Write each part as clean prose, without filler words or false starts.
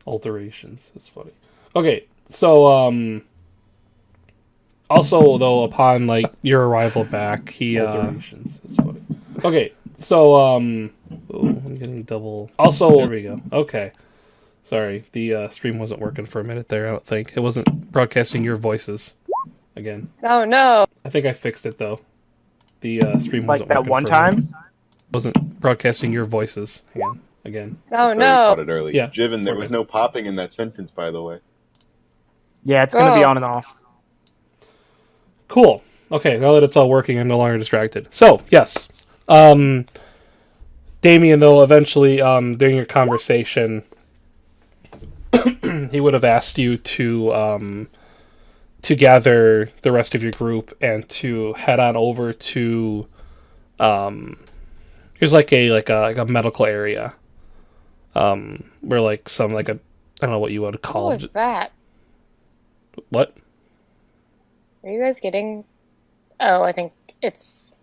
Alterations. That's funny. Okay, so also though upon like your arrival back, he alterations. That's funny. Okay, so oh, I'm getting double. Also, there we go. Okay, sorry, the stream wasn't working for a minute there. I don't think it wasn't broadcasting your voices again. Oh no! I think I fixed it though. The stream Like wasn't that working one for a minute. time? Wasn't broadcasting your voices again. Oh Sorry, no! caught it early. Yeah, Jiven, there we're was good. no popping in that sentence, by the way. Yeah, it's gonna be Oh. on and off. Cool. Okay, now that it's all working, I'm no longer distracted. So, yes. Damien, though, eventually, during your conversation, he would have asked you to gather the rest of your group and to head on over to, here's like a medical area, where like some like a, I don't know what you would call What it. was that? What? Are you guys getting? Oh, I think it's.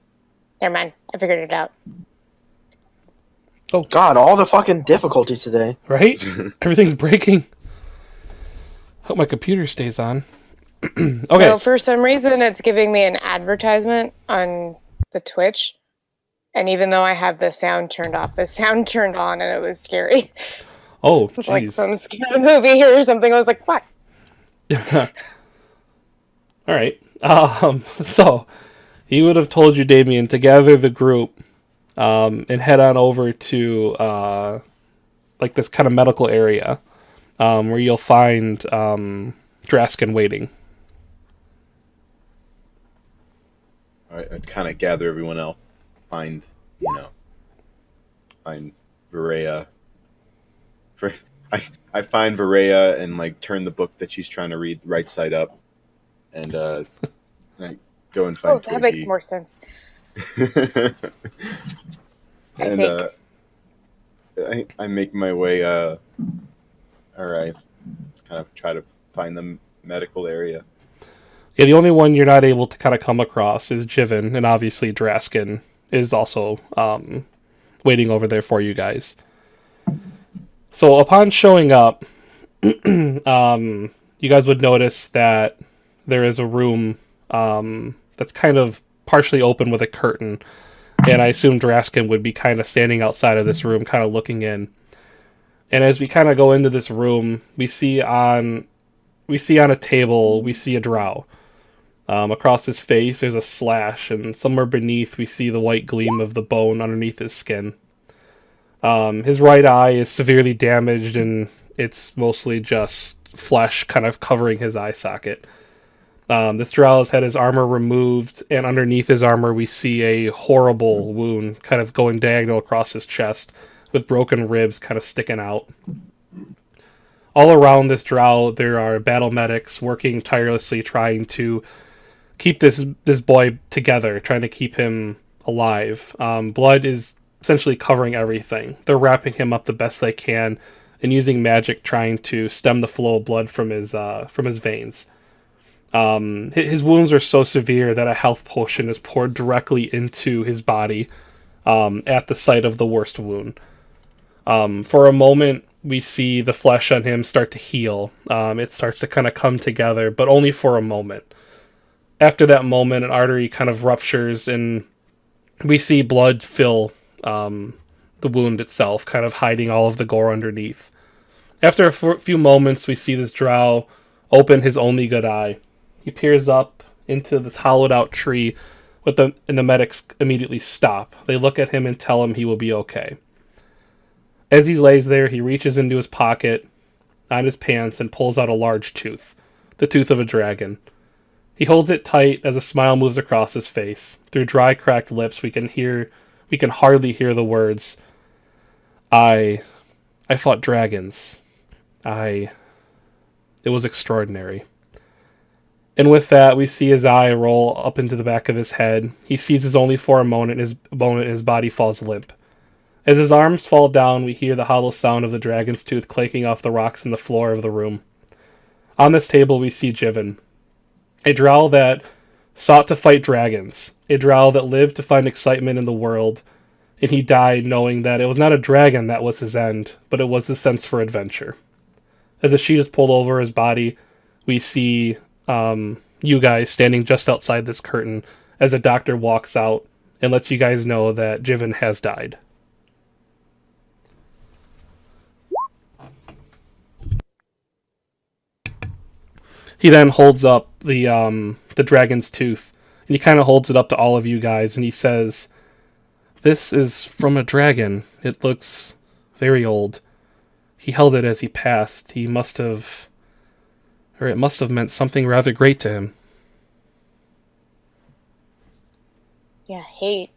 Never mind. I figured it out. God, all the fucking difficulties today. Right? Everything's breaking. Hope my computer stays on. Okay. No, for some reason, it's giving me an advertisement on the Twitch, and even though I have the sound turned off, the sound turned on, and it was scary. Oh, It's like jeez. some scary movie or something. I was like, "Fuck!" All right. So he would have told you, Damien, to gather the group and head on over to like this kind of medical area where you'll find Draskin waiting. Alright, I'd kind of gather everyone else. Find Varaya. I find Varaya and like turn the book that she's trying to read right side up, and I go and find. Oh, that makes Twiggy. more sense. and I think. I make my way. All right, kind of try to find the medical area. Yeah, the only one you're not able to kind of come across is Jiven, and obviously Draskin is also waiting over there for you guys. So upon showing up, you guys would notice that there is a room that's kind of partially open with a curtain, and I assume Draskin would be kind of standing outside of this room, kind of looking in. And as we kind of go into this room, we see on a table, we see a drow. Across his face, there's a slash, and somewhere beneath, we see the white gleam of the bone underneath his skin. His right eye is severely damaged, and it's mostly just flesh kind of covering his eye socket. This drow has had his armor removed, and underneath his armor, we see a horrible wound kind of going diagonal across his chest, with broken ribs kind of sticking out. All around this drow, there are battle medics working tirelessly, trying to keep this boy together, trying to keep him alive. Blood is essentially covering everything. They're wrapping him up the best they can and using magic, trying to stem the flow of blood from his veins. His wounds are so severe that a health potion is poured directly into his body at the site of the worst wound. For a moment, we see the flesh on him start to heal. It starts to kind of come together, but only for a moment. After that moment, an artery kind of ruptures, and we see blood fill the wound itself, kind of hiding all of the gore underneath. After a few moments, we see this drow open his only good eye. He peers up into this hollowed-out tree, and the medics immediately stop. They look at him and tell him he will be okay. As he lays there, he reaches into his pocket, on his pants, and pulls out a large tooth, the tooth of a dragon. He holds it tight as a smile moves across his face. Through dry, cracked lips, we can hardly hear the words, I fought dragons. It was extraordinary. And with that, we see his eye roll up into the back of his head. He seizes only for a moment, and his body falls limp. As his arms fall down, we hear the hollow sound of the dragon's tooth claking off the rocks in the floor of the room. On this table, we see Jiven, a drow that sought to fight dragons, a drow that lived to find excitement in the world, and he died knowing that it was not a dragon that was his end, but it was his sense for adventure. as a sheet is pulled over his body, we see you guys standing just outside this curtain as a doctor walks out and lets you guys know that Jiven has died. He then holds up the dragon's tooth, and he kind of holds it up to all of you guys, and he says, "This is from a dragon. It looks very old. He held it as he passed. It must have meant something rather great to him." Yeah, hate.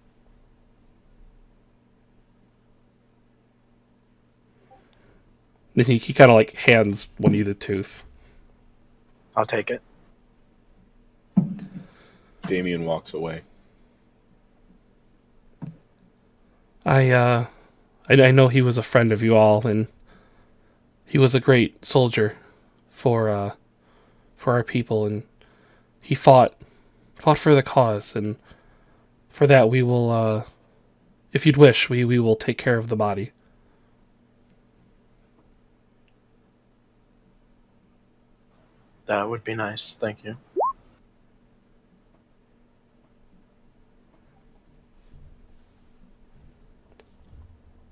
Then he kind of like hands one of you the tooth. I'll take it. Damien walks away. I know he was a friend of you all, and he was a great soldier for our people, and he fought for the cause, and for that we will, if you'd wish, we will take care of the body. That would be nice. Thank you.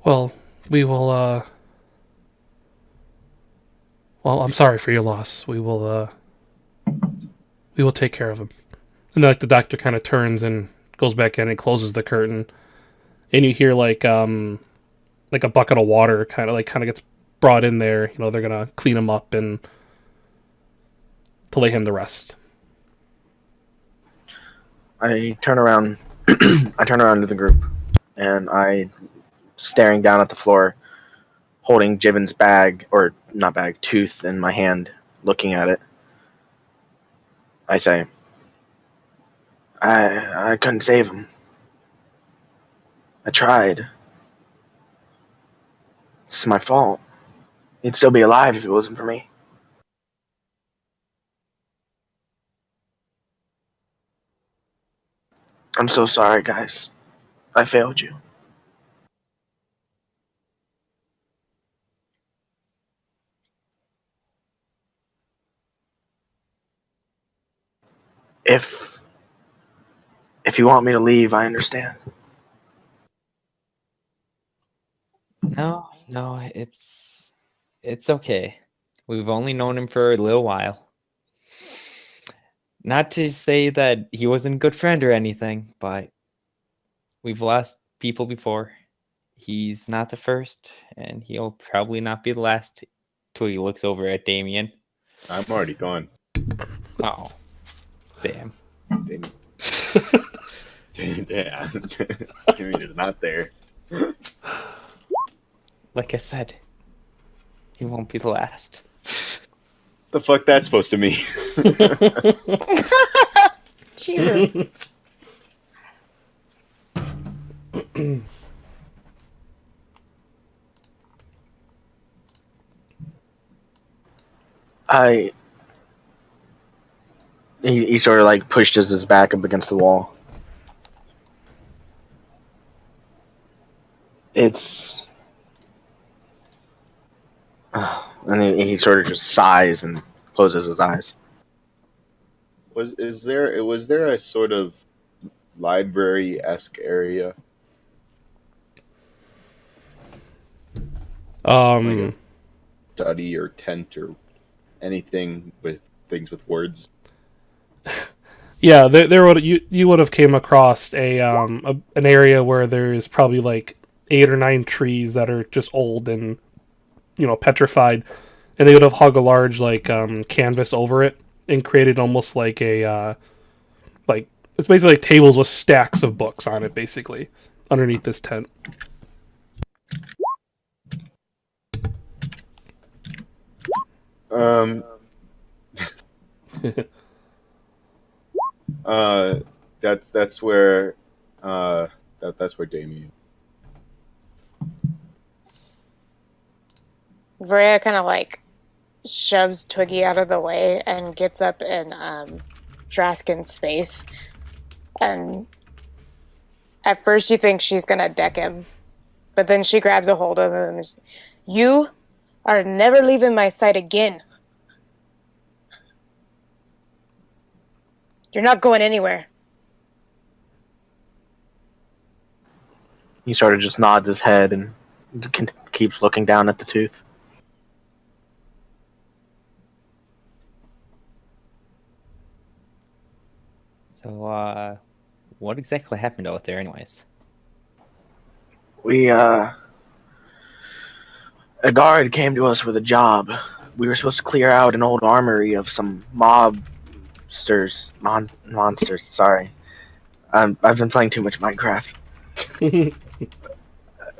Well, we will, well, I'm sorry for your loss. We will take care of him. And then, like, the doctor kind of turns and goes back in and closes the curtain. And you hear, like a bucket of water kind of gets brought in there. You know, they're going to clean him up and to lay him to rest. I turn around. I turn around to the group, and staring down at the floor, holding Jiven's tooth in my hand, looking at it. I say, I couldn't save him. I tried. It's my fault. He'd still be alive if it wasn't for me. I'm so sorry, guys. I failed you. If you want me to leave, I understand. No, it's okay. We've only known him for a little while. Not to say that he wasn't a good friend or anything, but we've lost people before. He's not the first, and he'll probably not be the last till he looks over at Damien. I'm already gone. Oh, damn. Damien. Damien is not there. Like I said, he won't be the last. The fuck that's supposed to mean? Jesus. He sort of like pushes his back up against the wall. And he sort of just sighs and closes his eyes. Was there a sort of library-esque area? Like a study or tent or anything with things with words? Yeah, you would have came across an area where there's probably like 8 or 9 trees that are just old and, you know, petrified, and they would have hung a large canvas over it and created almost like a it's basically like tables with stacks of books on it, basically underneath this tent. That's where that's where Damien. Vrea kind of like shoves Twiggy out of the way and gets up in Draskin's space. And at first you think she's gonna deck him, but then she grabs a hold of him and is, "You are never leaving my sight again. You're not going anywhere. He sort of just nods his head and keeps looking down at the tooth. So, what exactly happened out there, anyways? A guard came to us with a job. We were supposed to clear out an old armory of some monsters. Sorry, I've been playing too much Minecraft. We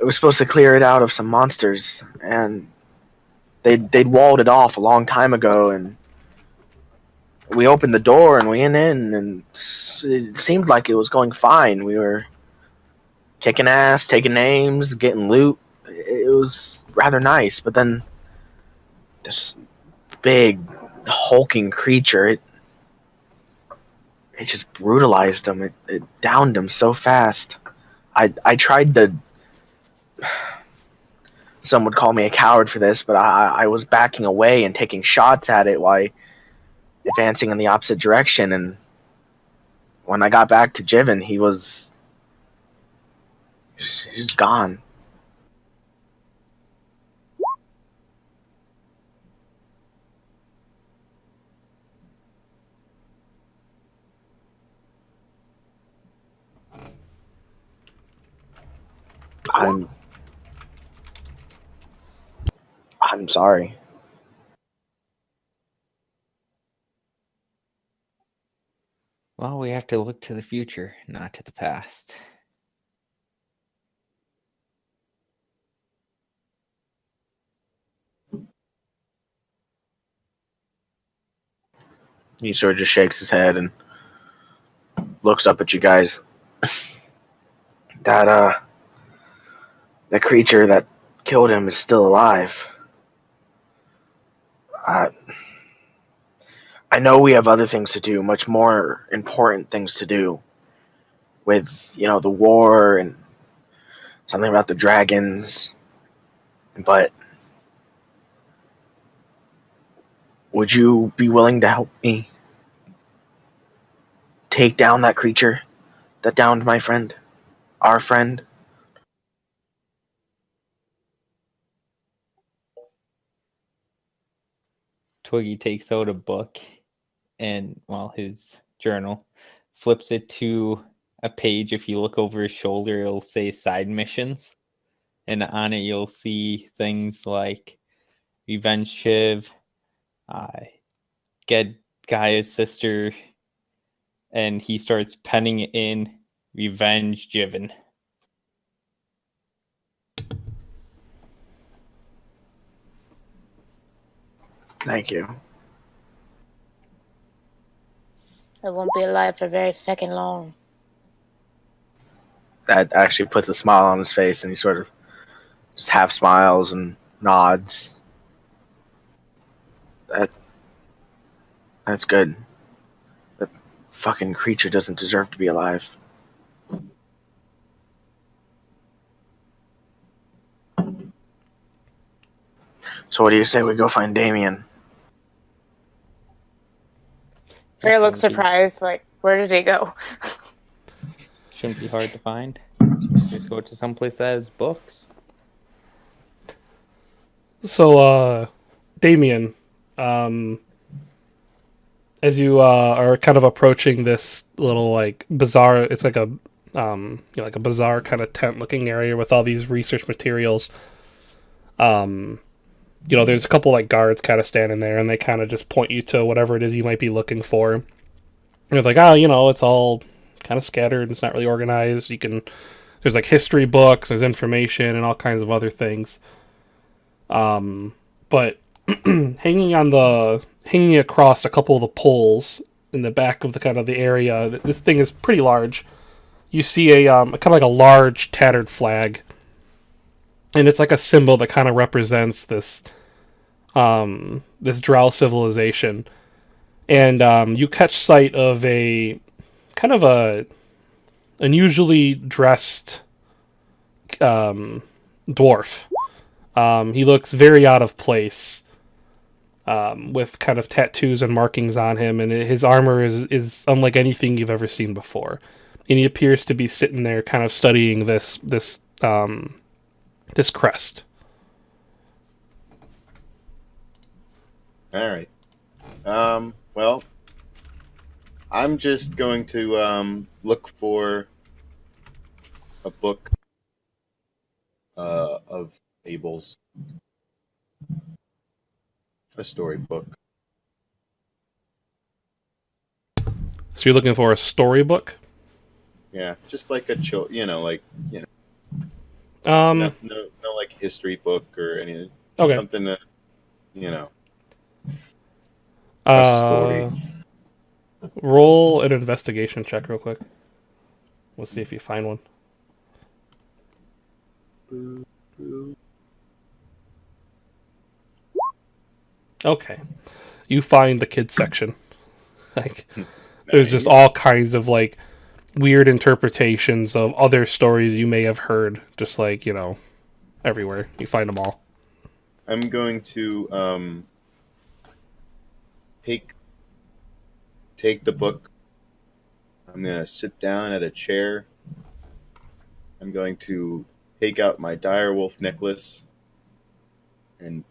were supposed to clear it out of some monsters, and they'd walled it off a long time ago. And we opened the door and we went in, and it seemed like it was going fine. We were kicking ass, taking names, getting loot. It was rather nice, but then this big hulking creature, it just brutalized him. It downed him so fast. I tried to. Some would call me a coward for this, but I was backing away and taking shots at it while advancing in the opposite direction. And when I got back to Jiven, he's gone. I'm sorry. Well, we have to look to the future, not to the past. He sort of just shakes his head and looks up at you guys. That creature that killed him is still alive. I know we have other things to do, much more important things to do, with, the war and something about the dragons, but would you be willing to help me take down that creature that downed my friend, our friend? Twiggy takes out a book and, his journal, flips it to a page. If you look over his shoulder, it'll say side missions. And on it, you'll see things like Revenge Shiv, get Gaia's sister, and he starts penning in Revenge Jiven. Thank you. I won't be alive for very feckin' long. That actually puts a smile on his face, and he sort of just half smiles and nods. That's good. That fucking creature doesn't deserve to be alive. So what do you say we go find Damien? Fair looks surprised, like, where did he go? Shouldn't be hard to find. Just go to someplace that has books. So, Damien, as you are kind of approaching this little bizarre, it's like a like a bizarre kind of tent-looking area with all these research materials. There's a couple guards kind of standing there, and they kind of just point you to whatever it is you might be looking for. And they're like, it's all kind of scattered. It's not really organized. There's history books, there's information, and all kinds of other things. But hanging across a couple of the poles in the back of the kind of the area, this thing is pretty large. You see a kind of like a large tattered flag, and it's like a symbol that kind of represents this Drow civilization. And you catch sight of a kind of a unusually dressed dwarf. He looks very out of place, with kind of tattoos and markings on him, and his armor is unlike anything you've ever seen before. And he appears to be sitting there, kind of studying this crest. All right. Well, I'm just going to look for a book of fables, a storybook. So you're looking for a storybook? Yeah, just like a Um, no like history book or anything. okay. Something that a story. Roll an investigation check real quick. Let's see if you find one. Okay. You find the kids section. Like, there's just all kinds of, like, weird interpretations of other stories you may have heard. Just, like, everywhere. You find them all. I'm going to take the book. I'm going to sit down at a chair. I'm going to take out my direwolf necklace and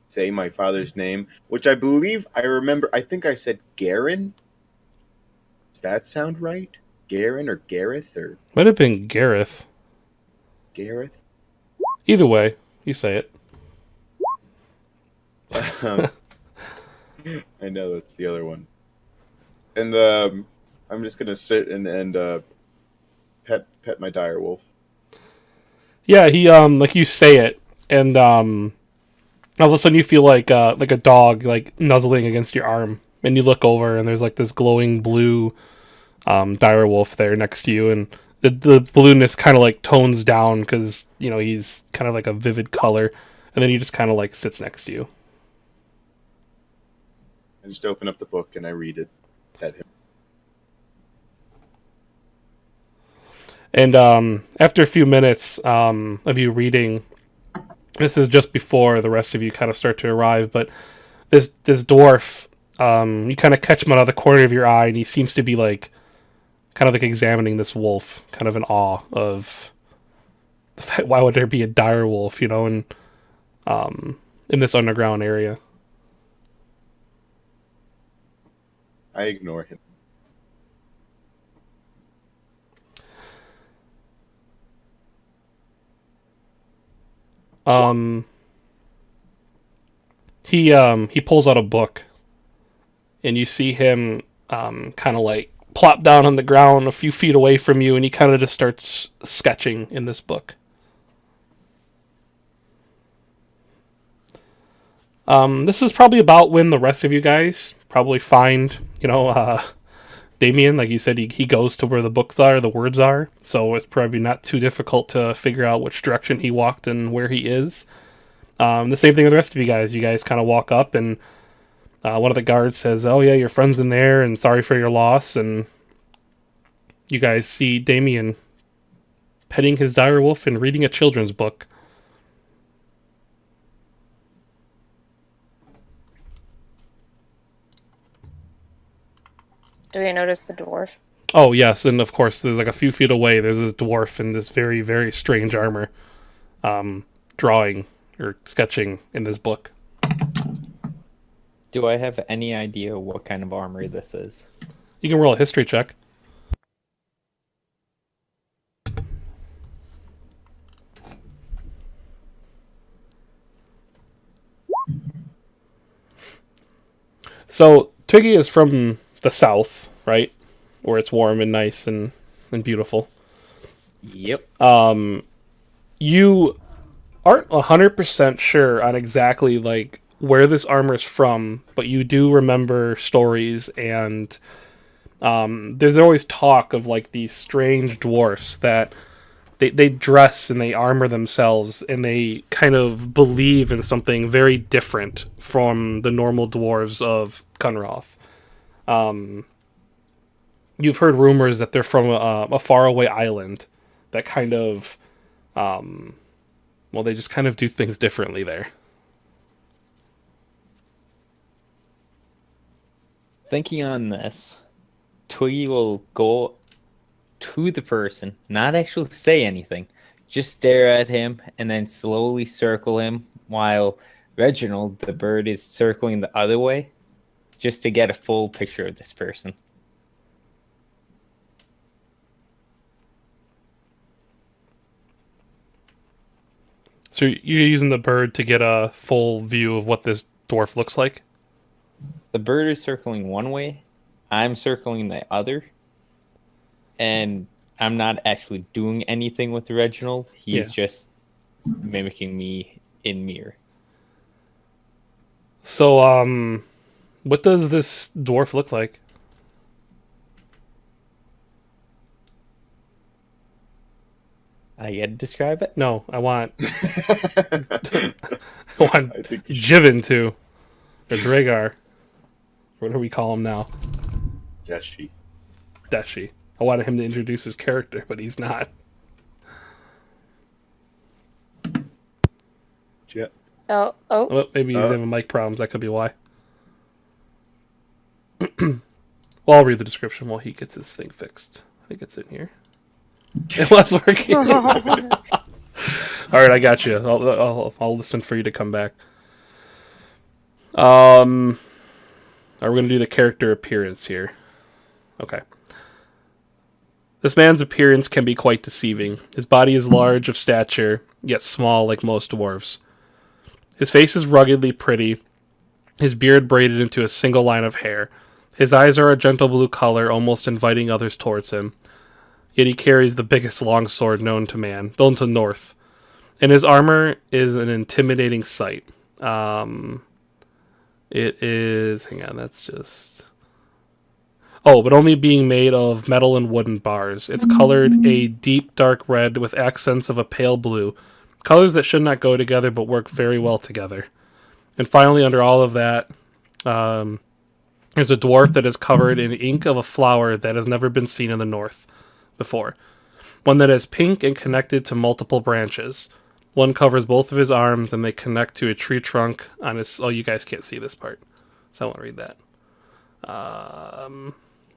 say my father's name, which I believe I remember. I think I said Garen. Does that sound right? Garen or Gareth or Might have been Gareth. Gareth? Either way, you say it. I know that's the other one. And I'm just gonna sit and pet my direwolf. Yeah, he like you say it, and all of a sudden you feel like a dog like nuzzling against your arm, and you look over and there's like this glowing blue direwolf there next to you, and the blueness kind of like tones down because he's kind of like a vivid color, and then he just kind of like sits next to you. I just open up the book and I read it at him. And after a few minutes of you reading, this is just before the rest of you kind of start to arrive, but this dwarf, you kind of catch him out of the corner of your eye, and he seems to be like kind of like examining this wolf, kind of in awe of the fact, why would there be a dire wolf, in this underground area. I ignore him. He pulls out a book, and you see him kind of like plop down on the ground a few feet away from you, and he kind of just starts sketching in this book. This is probably about when the rest of you guys probably find, Damien. Like you said, he goes to where the books are, the words are, so it's probably not too difficult to figure out which direction he walked and where he is. The same thing with the rest of you guys. You guys kind of walk up, and one of the guards says, "Oh yeah, your friend's in there, and sorry for your loss." And you guys see Damien petting his direwolf and reading a children's book. Do we notice the dwarf? Oh yes, and of course, there's like a few feet away. There's this dwarf in this very, very strange armor, drawing or sketching in this book. Do I have any idea what kind of armor this is? You can roll a history check. So Twiggy is from the south, right? Where it's warm and nice and beautiful. Yep. You aren't 100% sure on exactly like where this armor is from, but you do remember stories, and there's always talk of like these strange dwarfs that they dress and they armor themselves, and they kind of believe in something very different from the normal dwarves of Cunroth. You've heard rumors that they're from a faraway island that kind of Well, they just kind of do things differently there. Thinking on this, Twiggy will go to the person, not actually say anything, just stare at him and then slowly circle him while Reginald, the bird, is circling the other way just to get a full picture of this person. So you're using the bird to get a full view of what this dwarf looks like? The bird is circling one way, I'm circling the other, and I'm not actually doing anything with Reginald. He's just mimicking me in mirror. So, what does this dwarf look like? I get to describe it? No, I want I think Jivin to, or Dragar. What do we call him now? Deshi. Deshi. I wanted him to introduce his character, but he's not. Yeah. Oh, Well, maybe he's having mic problems. That could be why. Well, I'll read the description while he gets his thing fixed. I think it's in here. It was working. All right, I got you. I'll listen for you to come back. Are we going to do the character appearance here? Okay. This man's appearance can be quite deceiving. His body is large of stature, yet small like most dwarves. His face is ruggedly pretty, his beard braided into a single line of hair. His eyes are a gentle blue color, almost inviting others towards him. Yet he carries the biggest longsword known to North. And his armor is an intimidating sight. It is... Hang on, that's just... Oh, but only being made of metal and wooden bars. It's colored a deep dark red with accents of a pale blue. Colors that should not go together but work very well together. And finally, under all of that, there's a dwarf that is covered in ink of a flower that has never been seen in the north before. One that is pink and connected to multiple branches. One covers both of his arms and they connect to a tree trunk on his... Oh, you guys can't see this part, so I won't read that.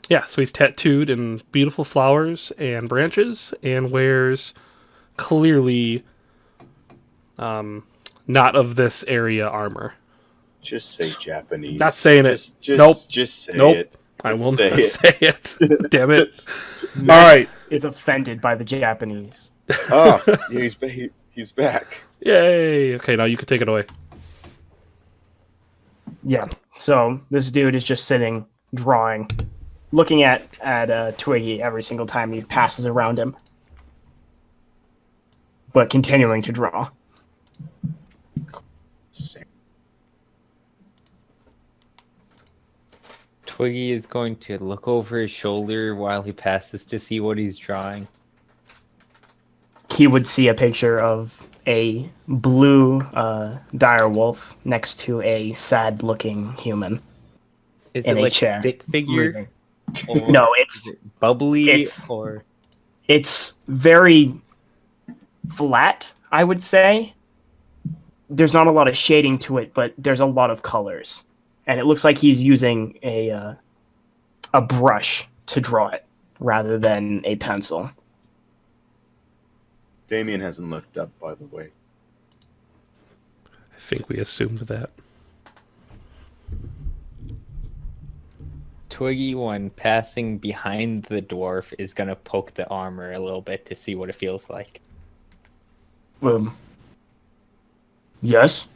Yeah, so he's tattooed in beautiful flowers and branches and wears clearly not of this area armor. Just say Japanese. Not saying it. Just, Nope. Just say Nope. it. I Just will say not it. say it. Damn it. Just- All right. Is offended by the Japanese. Oh, yeah, he's back. Yay. Okay, now you can take it away. Yeah. So this dude is just sitting, drawing, looking at Twiggy every single time he passes around him, but continuing to draw. Twiggy is going to look over his shoulder while he passes to see what he's drawing. He would see a picture of a blue dire wolf next to a sad-looking human. Is In it a like chair. stick figure? Or No, is it bubbly it's- or it's very flat, I would say. There's not a lot of shading to it, but there's a lot of colors. And it looks like he's using a brush to draw it rather than a pencil. Damien hasn't looked up, by the way. I think we assumed that. Twiggy, when passing behind the dwarf, is gonna poke the armor a little bit to see what it feels like. Yes?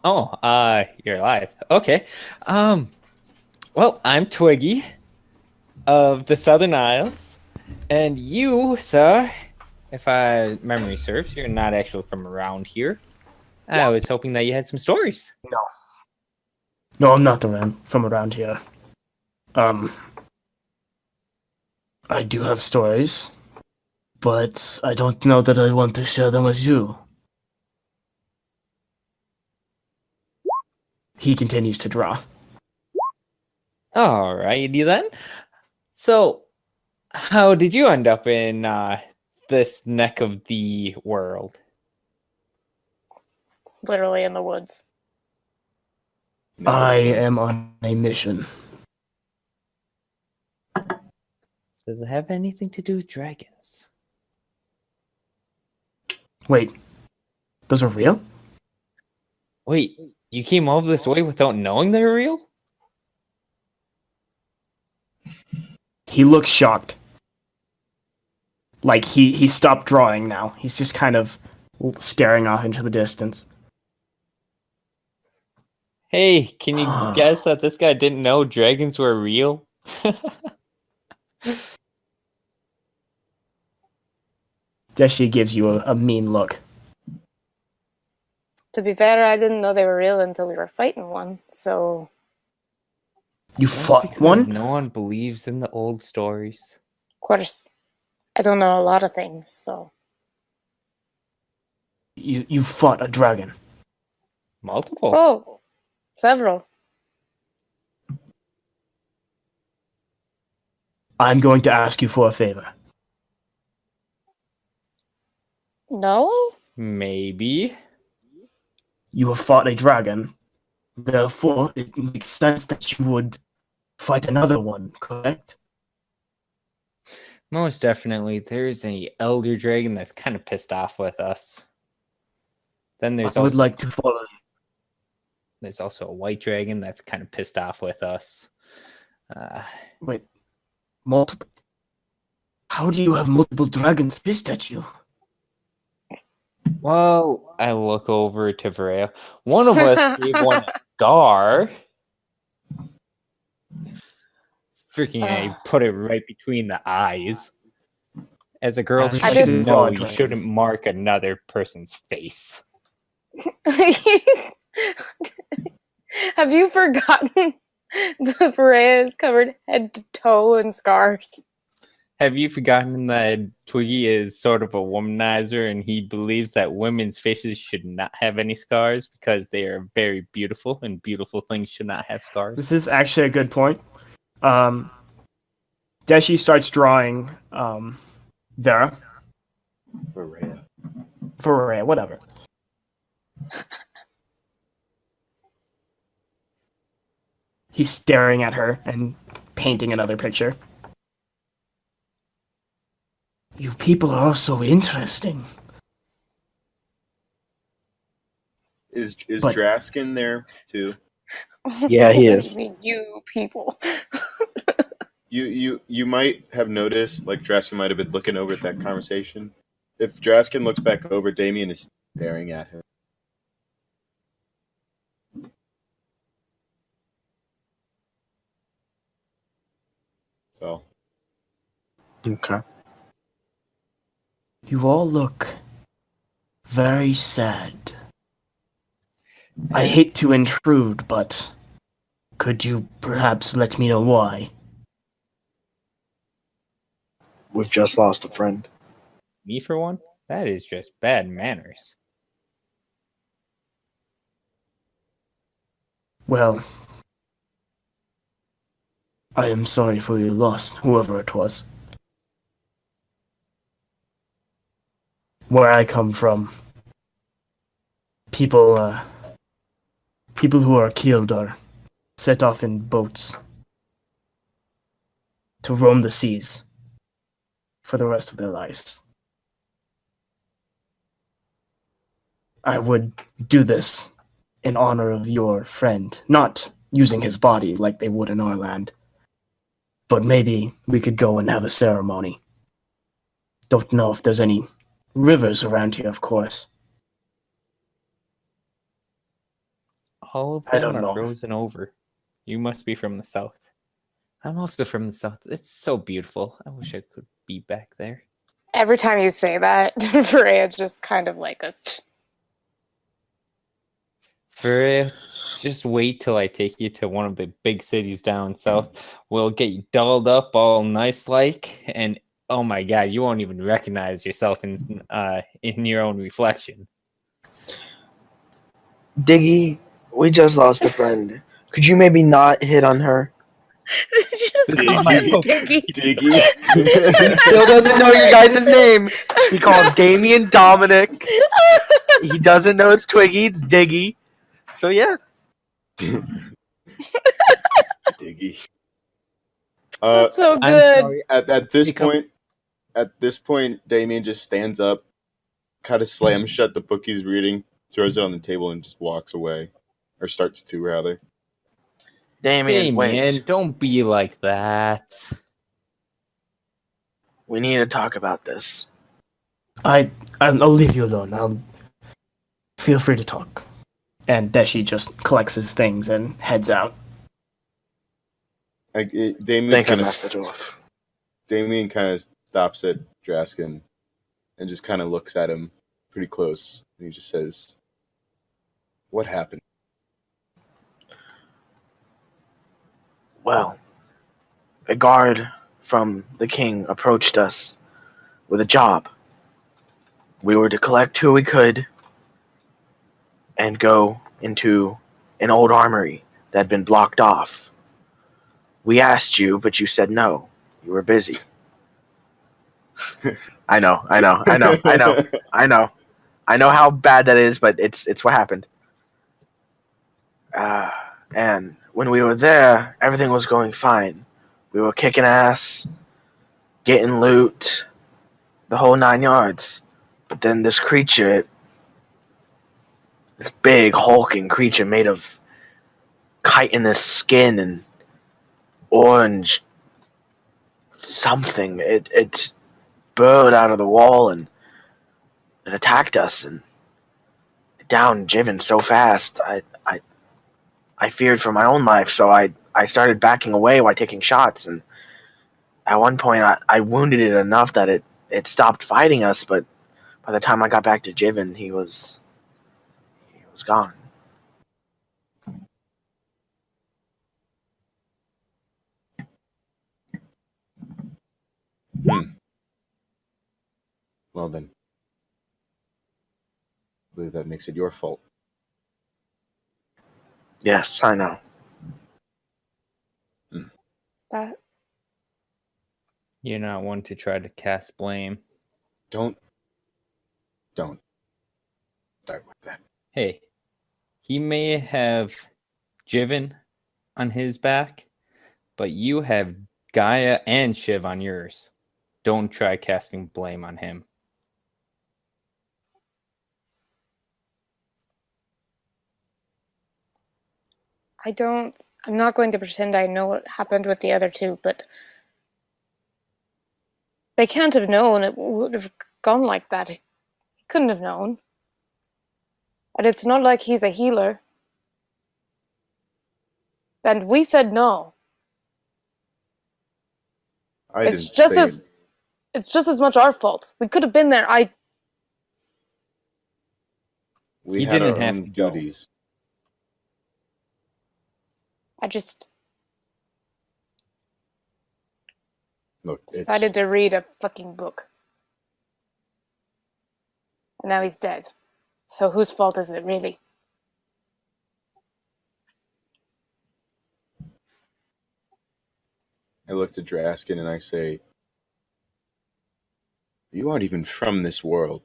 Oh, you're alive. Okay. Well, I'm Twiggy of the Southern Isles, and you, sir, if memory serves, you're not actually from around here. I was hoping that you had some stories. No, I'm not from around here. I do have stories, but I don't know that I want to share them with you. He continues to draw. Alrighty then. So, how did you end up in this neck of the world? Literally in the woods. I am on a mission. Does it have anything to do with dragons? Wait, those are real? Wait, you came all this way without knowing they're real? He looks shocked. Like he stopped drawing now. He's just kind of staring off into the distance. Hey, can you guess that this guy didn't know dragons were real? Deshi gives you a mean look. To be fair, I didn't know they were real until we were fighting one. So You That's fought because one? no one believes in the old stories. of course, I don't know a lot of things. So You fought a dragon. Multiple. oh, several. I'm going to ask you for a favor. No, Maybe. You have fought a dragon. Therefore, it makes sense that you would fight another one, correct? Most definitely. There's an elder dragon that's kind of pissed off with us. Then there's I would also, like to follow you. there's also a white dragon that's kind of pissed off with us. Wait, multiple? How do you have multiple dragons pissed at you? Well, I look over to Varela. One of us gave one a scar. Freaking I put it right between the eyes. As a girl, I you didn't should know draw a you dragon. shouldn't mark another person's face. Have you forgotten the Freya is covered head to toe in scars? Have you forgotten that Twiggy is sort of a womanizer and he believes that women's faces should not have any scars because they are very beautiful and beautiful things should not have scars? This is actually a good point. Deshi starts drawing Vera. Varela. For whatever. He's staring at her and painting another picture. You people are so interesting. Is But- Draskin there too? Yeah, he What do is. you mean, you people? You might have noticed, like Draskin might have been looking over at that conversation. If Draskin looks back over, Damien is staring at him. So Okay. You all look very sad. I hate to intrude, but could you perhaps let me know why? We've just lost a friend. Me for one? That is just bad manners. Well, I am sorry for your loss, whoever it was. Where I come from, people who are killed are set off in boats to roam the seas for the rest of their lives. I would do this in honor of your friend, not using his body like they would in our land, but maybe we could go and have a ceremony. Don't know if there's any rivers around here, of course. All of I them don't are know. frozen over. You must be from the south. I'm also from the south. It's so beautiful. I wish I could be back there. Every time you say that, Freya just kind of like us. For just wait till I take you to one of the big cities down south. We'll get you dolled up all nice like, and oh my god, you won't even recognize yourself in your own reflection. Diggy, we just lost a friend. Could you maybe not hit on her? Did you just call Diggy. him Diggy. Diggy. Still doesn't know your guys' name. He calls Damien Dominic. He doesn't know it's Twiggy, it's Diggy. So yeah. Diggy. That's so I'm good. sorry. At this Become- point, Damien just stands up, kind of slams shut the book he's reading, throws it on the table, and just walks away, or starts to rather. Damien, wait. Damien, don't be like that. We need to talk about this. I'll leave you alone. I'll feel free to talk. And Deshi just collects his things and heads out. Damien Thank you, kind Master of Dwarf. Damien kind of stops at Draskin and just kind of looks at him pretty close, and he just says, "What happened?" Well, a guard from the king approached us with a job. We were to collect who we could and go into an old armory that had been blocked off. We asked you, but you said no. You were busy. I know. I know how bad that is, but it's what happened. And when we were there, everything was going fine. We were kicking ass, getting loot, the whole 9 yards. But then this creature, this big hulking creature made of chitinous skin and orange something, it burrowed out of the wall and it attacked us and it downed Jiven so fast. I feared for my own life, so I started backing away while taking shots, and at one point I wounded it enough that it stopped fighting us, but by the time I got back to Jiven, he was gone. Well then, I believe that makes it your fault. Yes, I know. That You're not one to try to cast blame. Don't start with that. Hey, he may have Jiven on his back, but you have Gaia and Shiv on yours. Don't try casting blame on him. I'm not going to pretend I know what happened with the other two, but they can't have known it would have gone like that. He couldn't have known. And it's not like he's a healer. And we said no. It's just as much our fault. We could have been there. We He had didn't our have own to go. duties. I just Look, decided to read a fucking book. And now he's dead. So whose fault is it, really? I looked at Draskin and I say, "You aren't even from this world,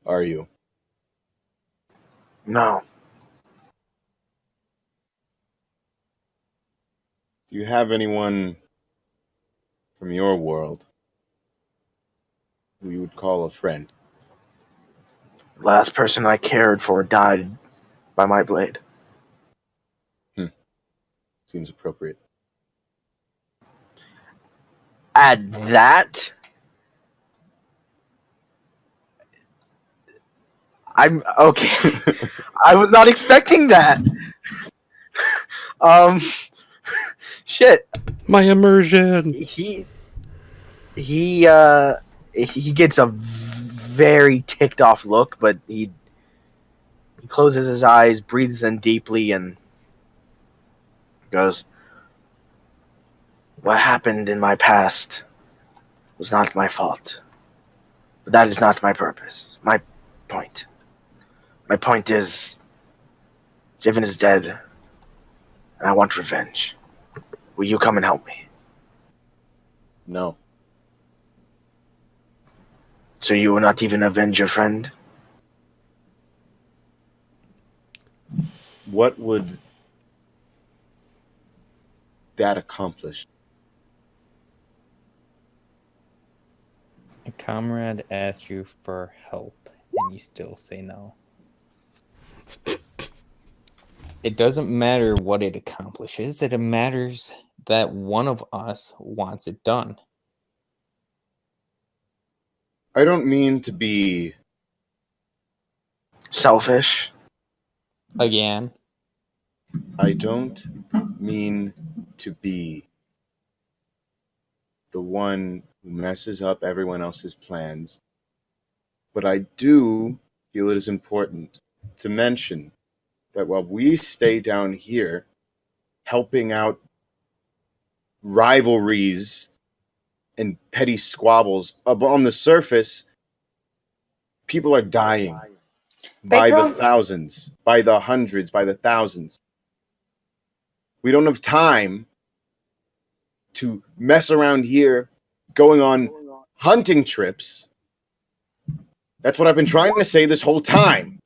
are you?" No. Do you have anyone from your world who you would call a friend? Last person I cared for died by my blade. Seems appropriate. Add that. I'm okay. I was not expecting that. Shit. My immersion. He gets a very ticked off look, but he closes his eyes, breathes in deeply, and goes, "What happened in my past was not my fault. But that is not my purpose. My point. My point is, Jiven is dead, and I want revenge. Will you come and help me? No. So you will not even avenge your friend? What would that accomplish? A comrade asked you for help, and you still say no. It doesn't matter what it accomplishes, it matters that one of us wants it done. I don't mean to be Selfish? Again, I don't mean to be the one who messes up everyone else's plans, but I do feel it is important to mention that while we stay down here helping out rivalries and petty squabbles up on the surface, people are dying by the thousands, by the hundreds, by the thousands. We don't have time to mess around here going on hunting trips. That's what I've been trying to say this whole time.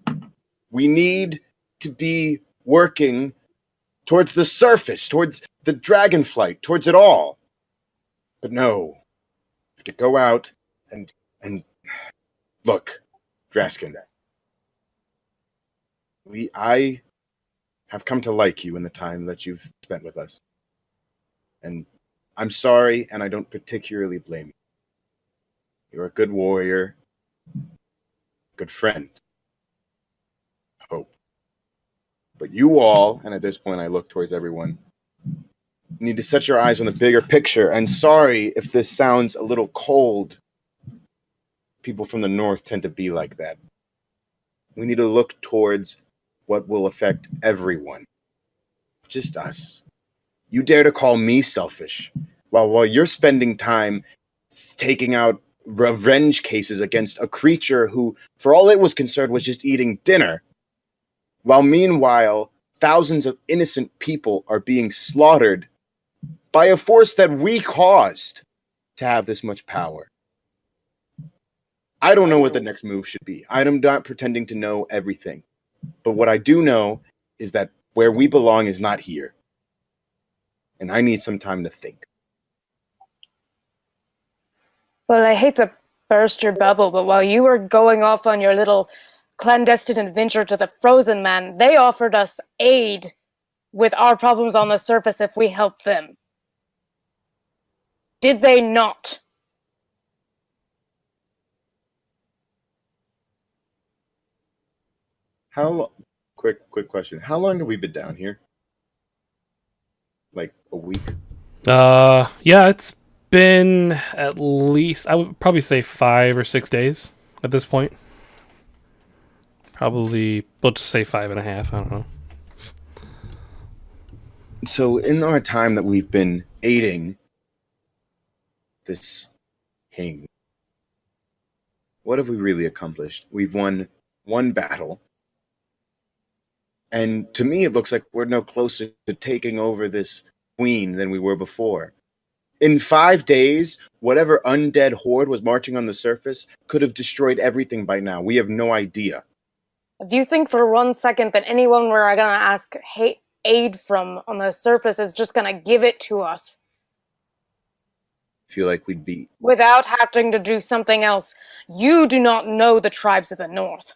We need to be working towards the surface, towards the dragonflight, towards it all. But no, we have to go out and look, Draskin. I have come to like you in the time that you've spent with us. And I'm sorry, and I don't particularly blame you. You're a good warrior, good friend. Hope. But you all, and at this point I look towards everyone, need to set your eyes on the bigger picture. And sorry if this sounds a little cold. People from the north tend to be like that. We need to look towards what will affect everyone. Just us. You dare to call me selfish while you're spending time taking out revenge cases against a creature who, for all it was concerned, was just eating dinner. While meanwhile, thousands of innocent people are being slaughtered by a force that we caused to have this much power. I don't know what the next move should be. I'm not pretending to know everything. But what I do know is that where we belong is not here. And I need some time to think. Well, I hate to burst your bubble, but while you were going off on your little clandestine adventure to the Frozen Man, they offered us aid with our problems on the surface if we helped them. Did they not? Quick question. How long have we been down here? Like a week? Yeah, it's been at least, I would probably say 5 or 6 days at this point. Probably, we'll just say 5.5, I don't know. So in our time that we've been aiding this king, what have we really accomplished? We've won one battle. And to me, it looks like we're no closer to taking over this queen than we were before. In 5 days, whatever undead horde was marching on the surface could have destroyed everything by now. We have no idea. Do you think for 1 second that anyone we're going to ask aid from on the surface is just going to give it to us? Feel like we'd be... Without having to do something else. You do not know the tribes of the north.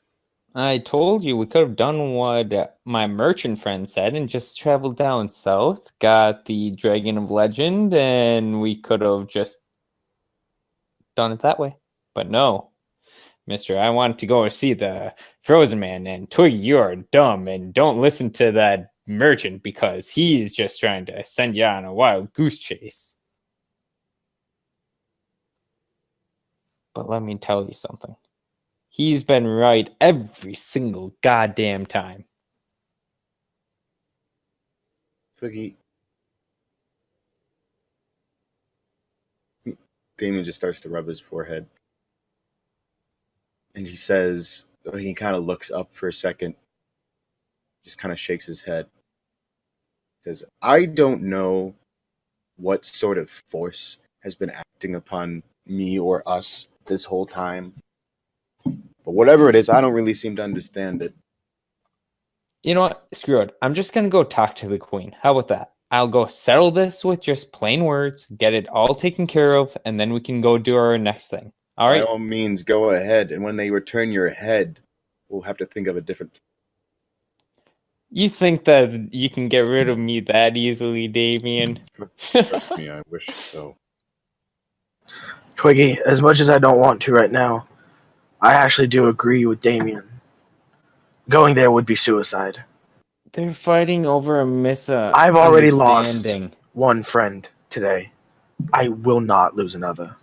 I told you we could have done what my merchant friend said and just traveled down south, got the Dragon of Legend, and we could have just done it that way. But no, mister, I want to go see the Frozen Man, and Twiggy, you are dumb, and don't listen to that merchant because he's just trying to send you on a wild goose chase. But let me tell you something. He's been right every single goddamn time. Twiggy. Damon just starts to rub his forehead. And he says, he kind of looks up for a second, just kind of shakes his head. Says, I don't know what sort of force has been acting upon me or us this whole time. But whatever it is, I don't really seem to understand it. You know what? Screw it. I'm just gonna go talk to the queen. How about that? I'll go settle this with just plain words, get it all taken care of, and then we can go do our next thing. All By right? all means, go ahead. And when they return your head, we'll have to think of a different. You think that you can get rid of me that easily, Damien? Trust me, I wish so. Twiggy, as much as I don't want to right now, I actually do agree with Damien. Going there would be suicide. They're fighting over a I've already lost misunderstanding. one friend today. I will not lose another.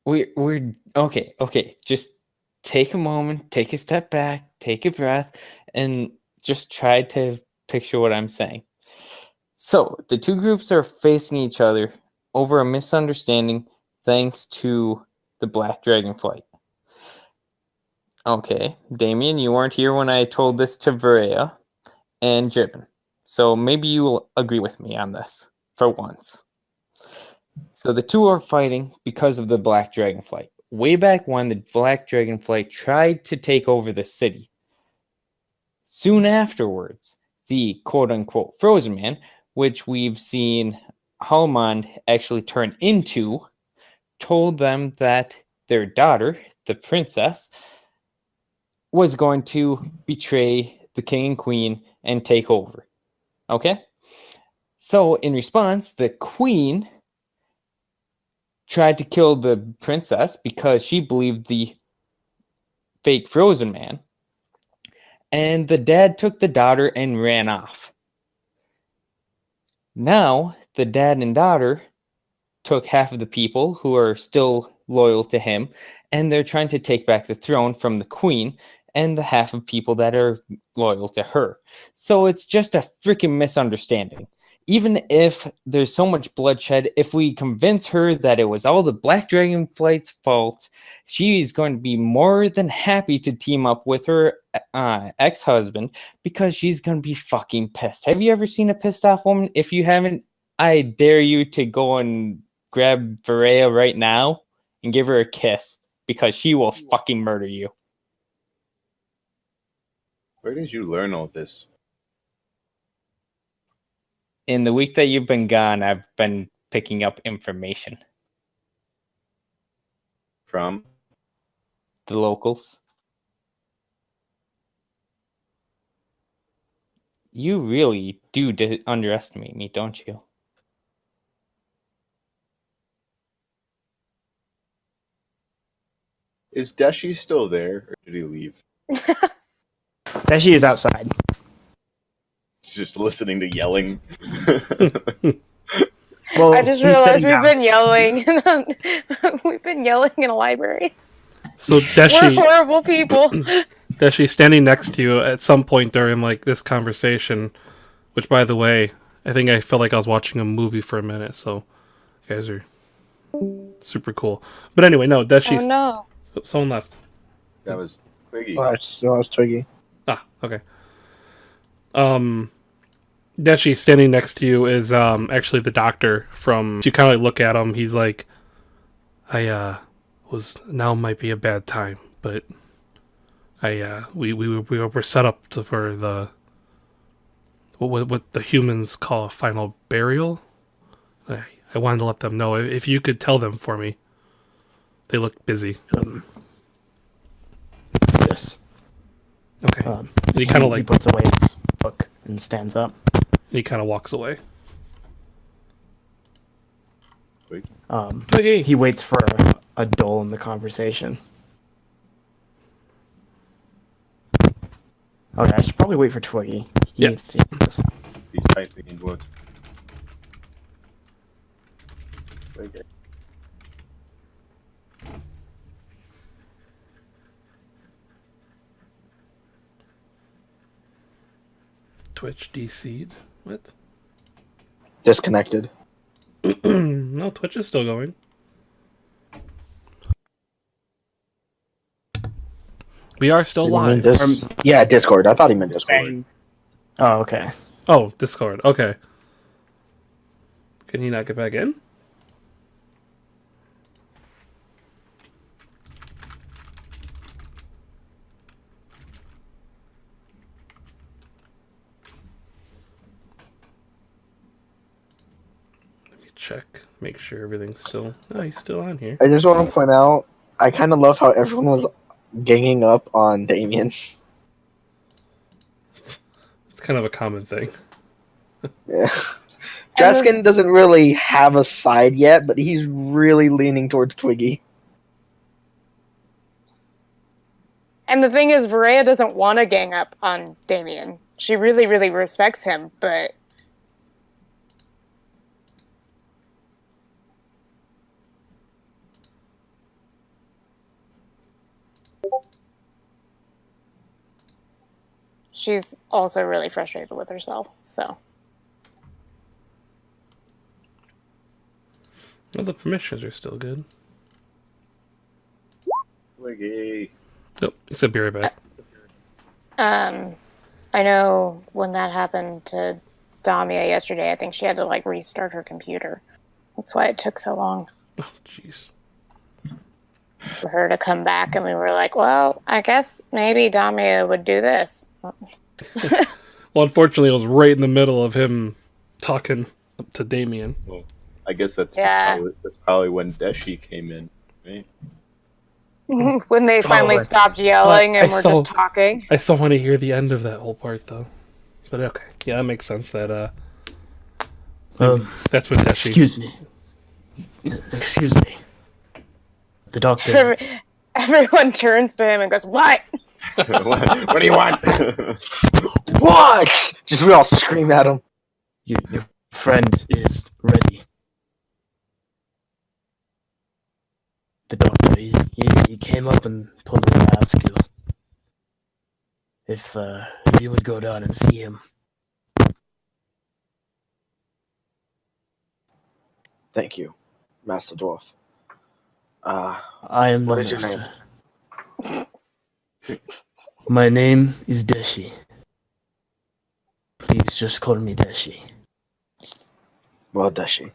We're okay. Just take a moment, take a step back, take a breath, and just try to picture what I'm saying. So the two groups are facing each other over a misunderstanding thanks to the Black Dragon flight. Okay, Damien, you weren't here when I told this to Varea and Jiven. So maybe you will agree with me on this for once. So the two are fighting because of the Black Dragonflight. Way back when the Black Dragonflight tried to take over the city. Soon afterwards, the quote-unquote Frozen Man, which we've seen Halmond actually turn into, told them that their daughter, the princess, was going to betray the king and queen and take over. Okay? So in response, the queen tried to kill the princess because she believed the fake Frozen Man. And the dad took the daughter and ran off. Now, the dad and daughter took half of the people who are still loyal to him, and they're trying to take back the throne from the queen and the half of people that are loyal to her. So it's just a freaking misunderstanding. Even if there's so much bloodshed, if we convince her that it was all the Black Dragonflight's fault, she's going to be more than happy to team up with her ex-husband because she's going to be fucking pissed. Have you ever seen a pissed off woman? If you haven't, I dare you to go and grab Varea right now and give her a kiss because she will fucking murder you. Where did you learn all this? In the week that you've been gone, I've been picking up information. From? The locals. You really do underestimate me, don't you? Is Deshi still there, or did he leave? Deshi is outside. He's just listening to yelling. Well, I just he's realized sitting we've down. been yelling. We've been yelling in a library. So We're Deshi, horrible people. Deshi standing next to you at some point during like this conversation, which by the way, I think I felt like I was watching a movie for a minute. So you guys are super cool. But anyway, no, Deshi. Oh no. Someone left. That was Twiggy. Oh, it's Twiggy. Ah, okay. Deshi standing next to you is actually the doctor from. So you kind of like look at him. He's like, now might be a bad time, but we were set up for the what the humans call a final burial. I wanted to let them know if you could tell them for me. They look busy. Yes. Okay. And he kind of He like puts away his book and stands up. he kind of walks away. Twiggy. He waits for a dull in the conversation. Okay, I should probably wait for Twiggy. He Yeah. needs to hear this. He's typing in what? Okay. Twitch DC'd. What? Disconnected. No, Twitch is still going. We are still Did he mean live. yeah, Discord. I thought he meant Discord. Oh, okay. Oh, Discord. Okay. Can he not get back in? Let me check. Make sure everything's still... Oh, he's still on here. I just want to point out, I kind of love how everyone was ganging up on Damien. It's kind of a common thing. Yeah. Draskin doesn't really have a side yet, but he's really leaning towards Twiggy. And the thing is, Varaya doesn't want to gang up on Damien. She really, really respects him, but... she's also really frustrated with herself, so... Well, the permissions are still good. Wiggy. Nope, he said be right back. I know when that happened to Damia yesterday, I think she had to, like, restart her computer. That's why it took so long Oh, jeez. for her to come back, and we were like, well, I guess maybe Damia would do this. Well, unfortunately, it was right in the middle of him talking to Damien. Well, I guess that's Yeah. probably when Deshi came in, right? When they finally Oh, stopped yelling and I were saw- just talking. I still want to hear the end of that whole part, though. But okay, yeah, that makes sense. That that's what Deshi. Excuse me. Excuse me. The doctor. Everyone turns to him and goes, what? What do you want? What? Just we all scream at him. Your friend is ready. The doctor, he came up and told me to ask you if you would go down and see him. Thank you, Master Dwarf. I am What the is your name? master. My name is Deshi. Please just call me Deshi. Well, Dashi.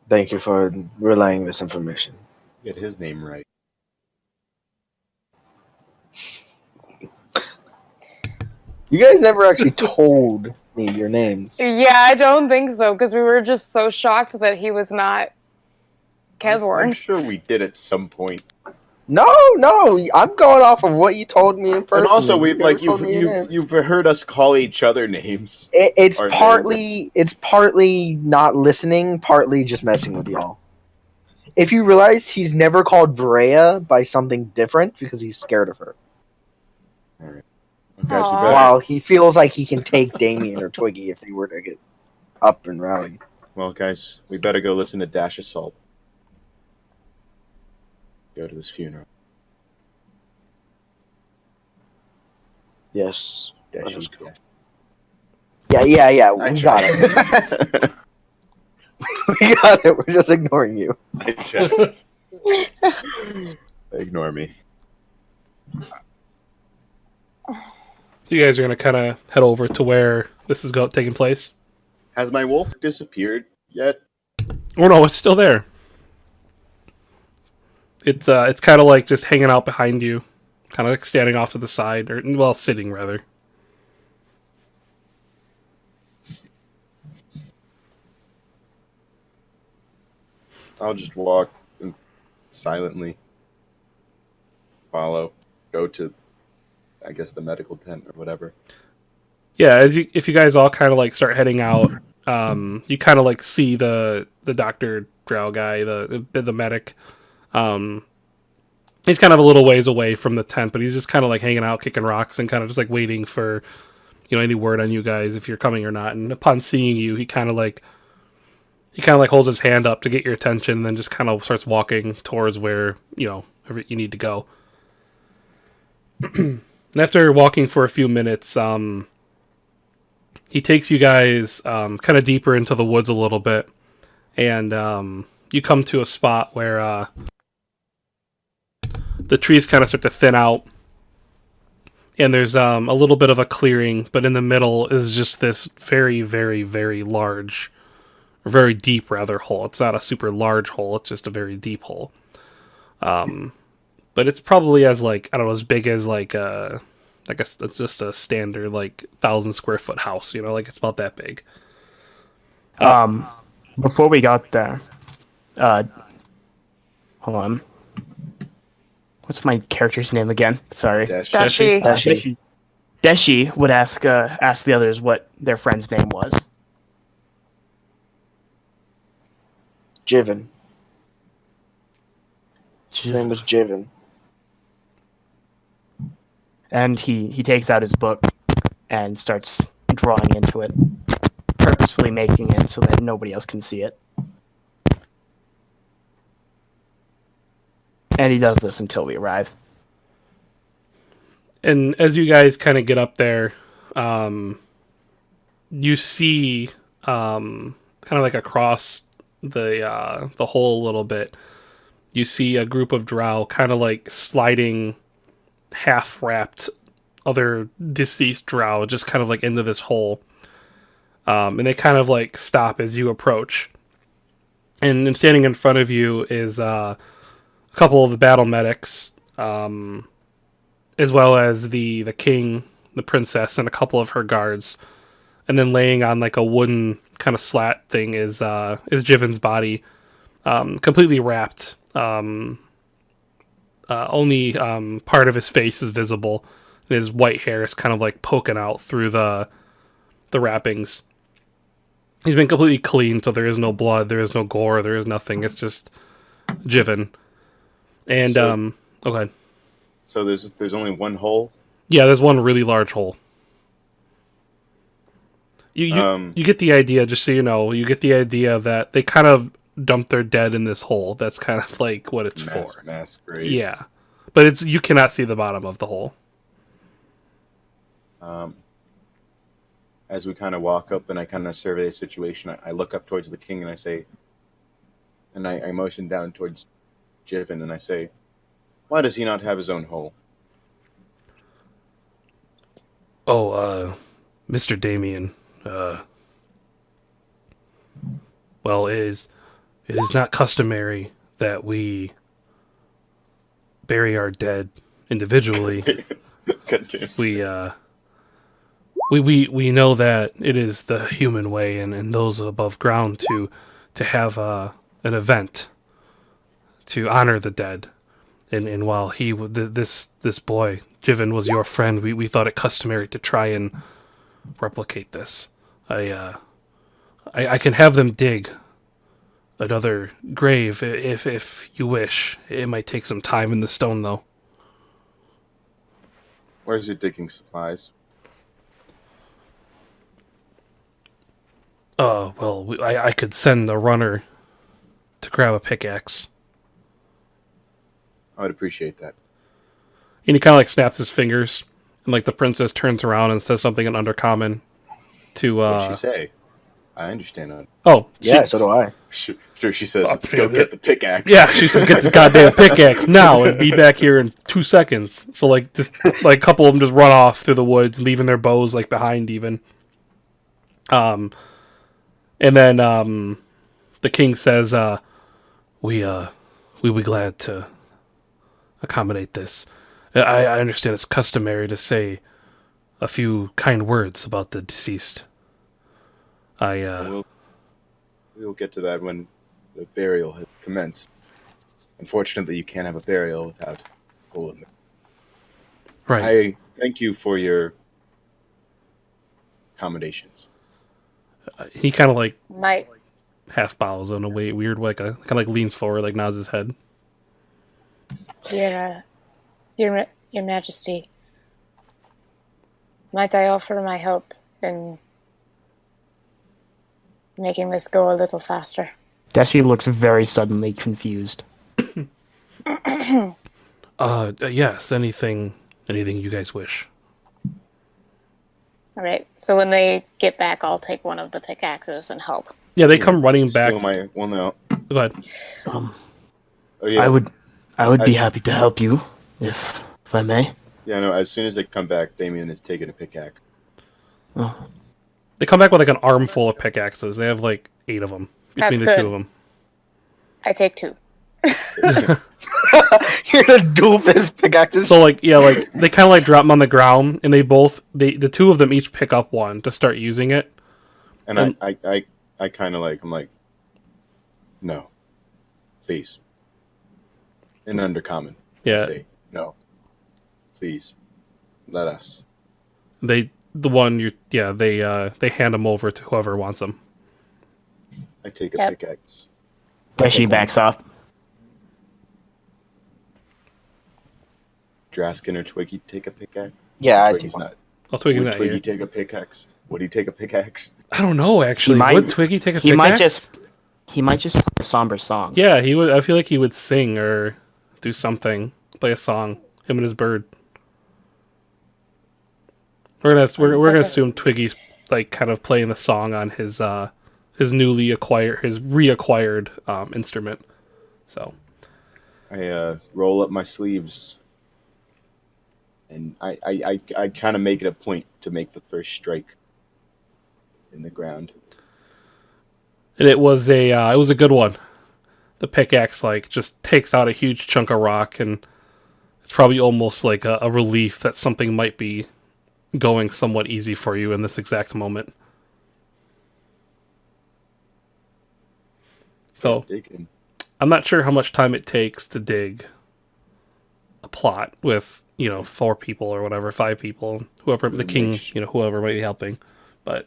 Thank you for relaying this information. Get his name right. You guys never actually told me your names. Yeah, I don't think so, because we were just so shocked that he was not I'm Kevorn. sure we did at some point. No, I'm going off of what you told me in person. And also, You never told me your names. you've heard us call each other names. It's Or partly not listening, partly just messing with y'all. If you realize he's never called Varaya by something different because he's scared of her, Guys, you Aw. better, while he feels like he can take Damien or Twiggy if they were to get up and rowdy. well, guys, we better go listen to Dash Assault. Go to this funeral. Yes. Let Dash us is go. cool. Yeah. I We got it. tried. We got it. We're just ignoring you. I tried. Ignore me. So you guys are gonna kind of head over to where this is taking place. Has my wolf disappeared yet? Oh no, it's still there. It's kind of like just hanging out behind you, kind of like standing off to the side, or well, sitting rather. I'll just walk and silently follow. Go to, I guess, the medical tent or whatever. Yeah, if you guys all kind of like start heading out, you kind of like see the Dr. Drow guy, the medic. He's kind of a little ways away from the tent, but he's just kind of like hanging out, kicking rocks, and kind of just like waiting for, any word on you guys if you're coming or not. And upon seeing you, he kind of like holds his hand up to get your attention, and then just kind of starts walking towards where you need to go. And after walking for a few minutes, he takes you guys kind of deeper into the woods a little bit, and you come to a spot where the trees kind of start to thin out, and there's a little bit of a clearing, but in the middle is just this very, very, very large very deep rather hole. It's not a super large hole. It's just a very deep hole. But it's probably as like, I don't know, as big as like it's just a standard like 1,000 square foot house. You know, like it's about that big. Before we got there, hold on. What's my character's name again? Sorry. Dashi. Deshi would ask the others what their friend's name was. Jiven. His name was Jiven. And he takes out his book and starts drawing into it, purposefully making it so that nobody else can see it. And he does this until we arrive. And as you guys kind of get up there, you see kind of like across the hole a little bit, you see a group of drow kind of like sliding half-wrapped other deceased drow just kind of like into this hole. And they kind of like stop as you approach. And then standing in front of you is a couple of the battle medics, as well as the king, the princess, and a couple of her guards. And then laying on like a wooden kind of slat thing is Jiven's body, completely wrapped. Only part of his face is visible. And his white hair is kind of like poking out through the wrappings. He's been completely cleaned, so there is no blood, there is no gore, there is nothing. It's just Jiven. And okay. So there's only one hole. Yeah, there's one really large hole. You get the idea, just so you know, you get the idea that they kind of dumped their dead in this hole. That's kind of like what it's for. Mass grave. Yeah. But you cannot see the bottom of the hole. As we kind of walk up and I kind of survey the situation, I look up towards the king and I say, and I motion down towards Jiven and I say, why does he not have his own hole? Oh, Mr. Damien, well, it is not customary that we bury our dead individually. We know that it is the human way and those above ground to have an event to honor the dead. And while this boy, Jiven, was your friend, we thought it customary to try and replicate this. I can have them dig another grave if you wish. It might take some time in the stone, though. Where's your digging supplies? Well, I could send the runner to grab a pickaxe. I would appreciate that. And he kind of like snaps his fingers, and like the princess turns around and says something in Undercommon to. What'd she say? I understand that. Oh, Yeah, so do I. Sure, she says, go get the pickaxe. yeah, she says, "Get the goddamn pickaxe now and be back here in 2 seconds." So like, just like a couple of them just run off through the woods, leaving their bows like behind even. And then the king says, "We'll be glad to accommodate this. I understand it's customary to say a few kind words about the deceased. We will get to that when the burial has commenced. Unfortunately, you can't have a burial without a hole in it. Right. I thank you for your accommodations. He kind of like My half bows in a weird way, kind of like leans forward, like nods his head. Your Majesty, might I offer my help in making this go a little faster? Deshi looks very suddenly confused. Yes, anything you guys wish. All right. So when they get back, I'll take one of the pickaxes and help. Yeah, they come running back. No. Go ahead. Oh, yeah. I would be happy to help you if I may. Yeah, no, as soon as they come back, Damien is taking a pickaxe. Oh. They come back with like an armful of pickaxes. They have like 8 of them. between That's the two good. of them. I take 2. You're the dual fist pickaxes. So like they kind of like drop them on the ground, and the two of them each pick up one to start using it. And I kind of like, I'm like, no, please. In undercommon, I Yeah, say, no, please, let us. they hand them over to whoever wants them. I take a Yep. pickaxe. Dashi backs off. Draskin or Twiggy take a pickaxe? Yeah, I Twiggy's do. not. I'll Twiggy's Would not Twiggy here. take a pickaxe? Would he take a pickaxe? I don't know actually. might- Would Twiggy take a He pickaxe? might just play a somber song. Yeah, he would. I feel like he would sing or do something, play a song. Him and his bird. We're gonna assume Twiggy's like kind of playing the song on his reacquired instrument. So I roll up my sleeves, and I kind of make it a point to make the first strike in the ground. and it was a good one. The pickaxe like just takes out a huge chunk of rock, and it's probably almost like a relief that something might be going somewhat easy for you in this exact moment. So Digging. I'm not sure how much time it takes to dig a plot with 4 people or whatever, 5 people, whoever the king, whoever might be helping, but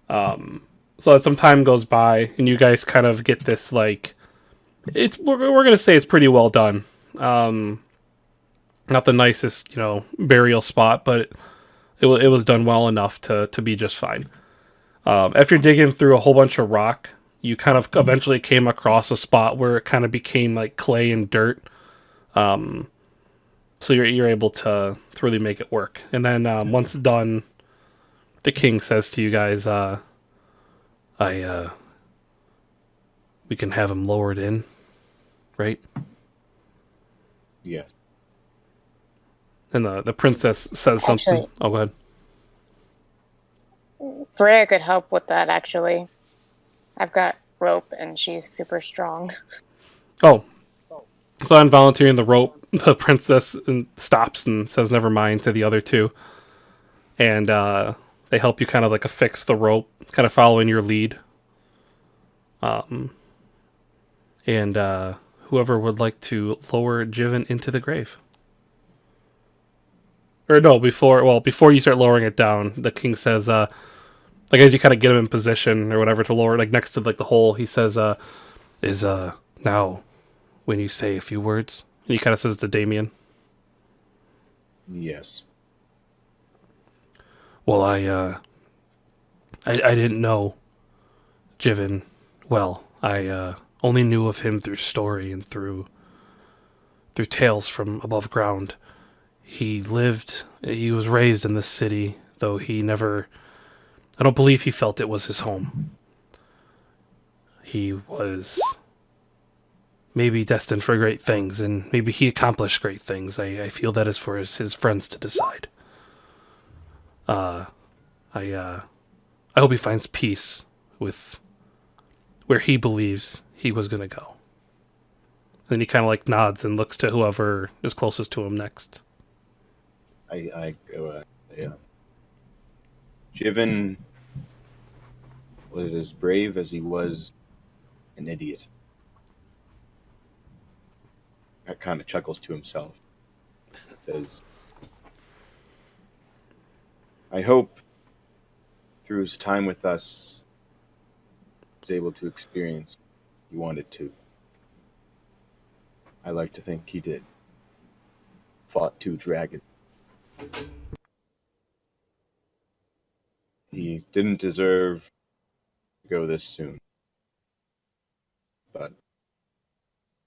so as some time goes by and you guys kind of get this like we're gonna say it's pretty well done. Not the nicest burial spot, but it was done well enough to be just fine. After digging through a whole bunch of rock, you kind of eventually came across a spot where it kind of became like clay and dirt. So you're able to really make it work. And then once done, the king says to you guys, we can have him lowered in, right? Yes. And the princess says something. Actually- Oh, go ahead. Freya could help with that, actually. I've got rope, and she's super strong. Oh, so I'm volunteering the rope. The princess stops and says, "Never mind," to the other two, and they help you kind of like affix the rope, kind of following your lead. And whoever would like to lower Jiven into the grave. Or no, before you start lowering it down, the king says, like as you kind of get him in position or whatever to lower, like next to like the hole, he says, now when you say a few words, and he kind of says to Damien, Yes. well, I didn't know Jiven well. I only knew of him through story and through tales from above ground. He was raised in this city, though I don't believe he felt it was his home. He was maybe destined for great things, and maybe he accomplished great things. I feel that is for his friends to decide. I hope he finds peace with where he believes he was going to go. And then he kind of like nods and looks to whoever is closest to him next. I go, yeah. Jiven was as brave as he was an idiot. That kind of chuckles to himself. Says, I hope through his time with us, he was able to experience what he wanted to. I like to think he did. Fought 2 dragons. He didn't deserve to go this soon. But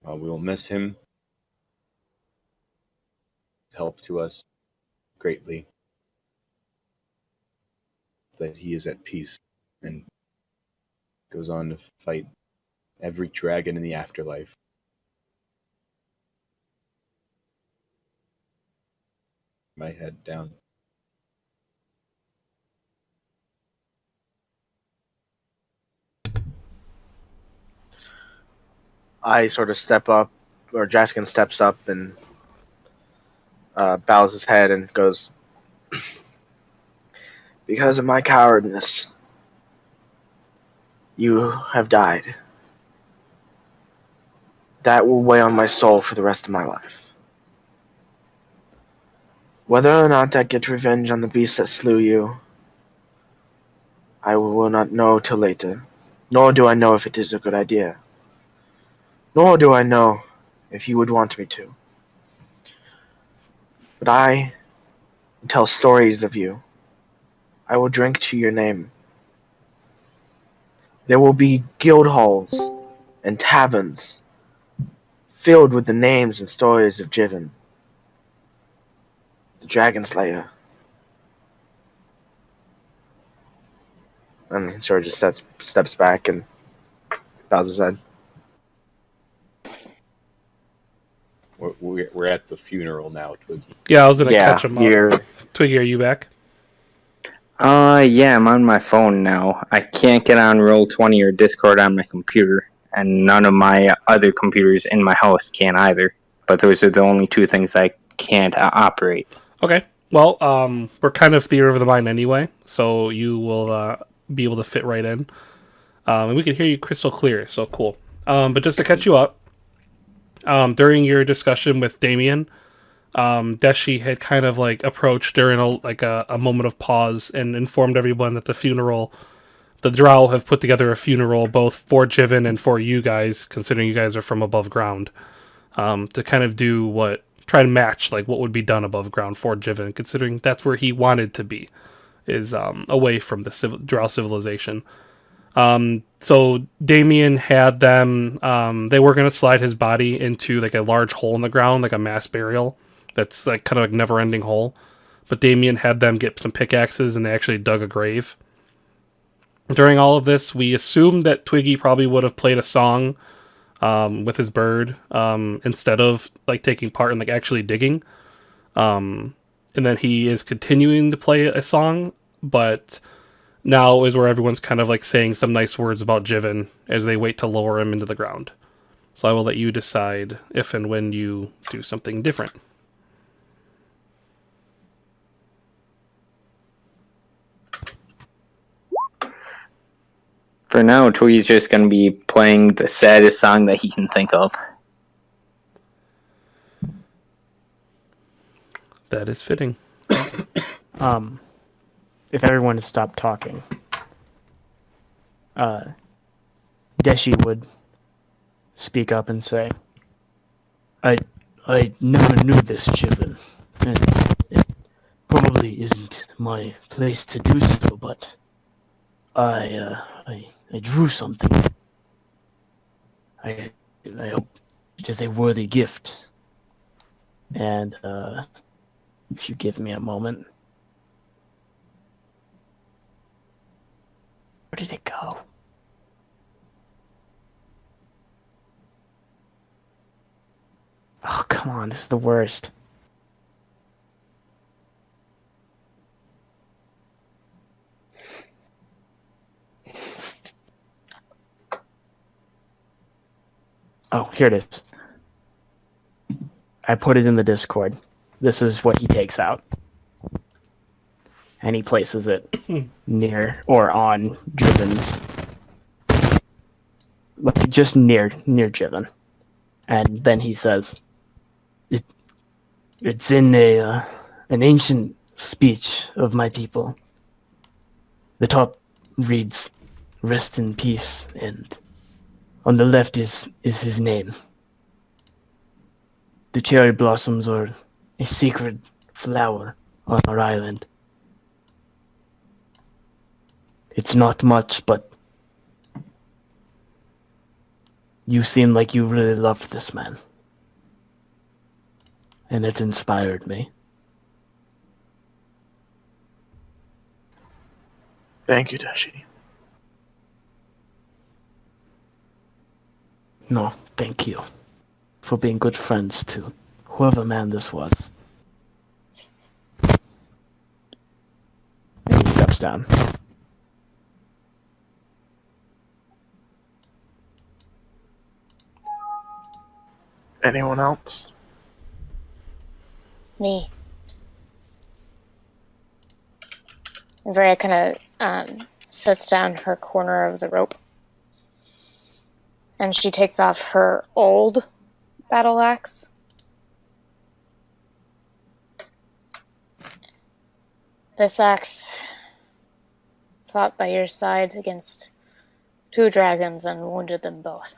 we will miss him. His help to us greatly. That he is at peace and goes on to fight every dragon in the afterlife. My head down. I sort of step up, or Draskin steps up and bows his head and goes, "Because of my cowardness, you have died. That will weigh on my soul for the rest of my life. Whether or not I get revenge on the beast that slew you, I will not know till later. Nor do I know if it is a good idea. Nor do I know if you would want me to. But I will tell stories of you. I will drink to your name. There will be guild halls and taverns filled with the names and stories of Jiven, the Dragon Slayer." And he sort of just steps back and bows his head. We're at the funeral now, Twiggy. Yeah, I was gonna catch him up. Twiggy, are you back? Yeah, I'm on my phone now. I can't get on Roll20 or Discord on my computer, and none of my other computers in my house can either. But those are the only two things I can't operate. Okay. Well, we're kind of theater of the mind anyway, so you will be able to fit right in. And we can hear you crystal clear, so cool. But just to catch you up, during your discussion with Damien, Deshi had kind of like approached during a moment of pause and informed everyone that the Drow have put together a funeral both for Jiven and for you guys, considering you guys are from above ground, to kind of try to match like what would be done above ground for Jiven, considering that's where he wanted to be, is away from the Drow civilization. So Damien had them, they were going to slide his body into like a large hole in the ground, like a mass burial. That's like kind of like never ending hole. But Damien had them get some pickaxes and they actually dug a grave. During all of this, we assumed that Twiggy probably would have played a song, with his bird, instead of like taking part in like actually digging. And then he is continuing to play a song, but now is where everyone's kind of like saying some nice words about Jiven as they wait to lower him into the ground. So I will let you decide if and when you do something different. For now, Twiggy's just going to be playing the saddest song that he can think of. That is fitting. If everyone had stopped talking, Deshi would speak up and say, I never knew this, Jiven, and it probably isn't my place to do so, but I drew something. I hope it is a worthy gift. And if you give me a moment. Where did it go? Oh, come on, this is the worst. Oh, here it is. I put it in the Discord. This is what he takes out. And he places it near or on Jiven's, like just near Jiven. And then he says, it's in an ancient speech of my people. The top reads, "Rest in peace," and on the left is his name. The cherry blossoms are a sacred flower on our island. It's not much, but you seem like you really loved this man. And it inspired me. Thank you, Dashi. No, thank you for being good friends to whoever man this was. And he steps down. Anyone else? Me. Varya kind of sets down her corner of the rope. And she takes off her old battle axe. This axe fought by your side against 2 dragons and wounded them both.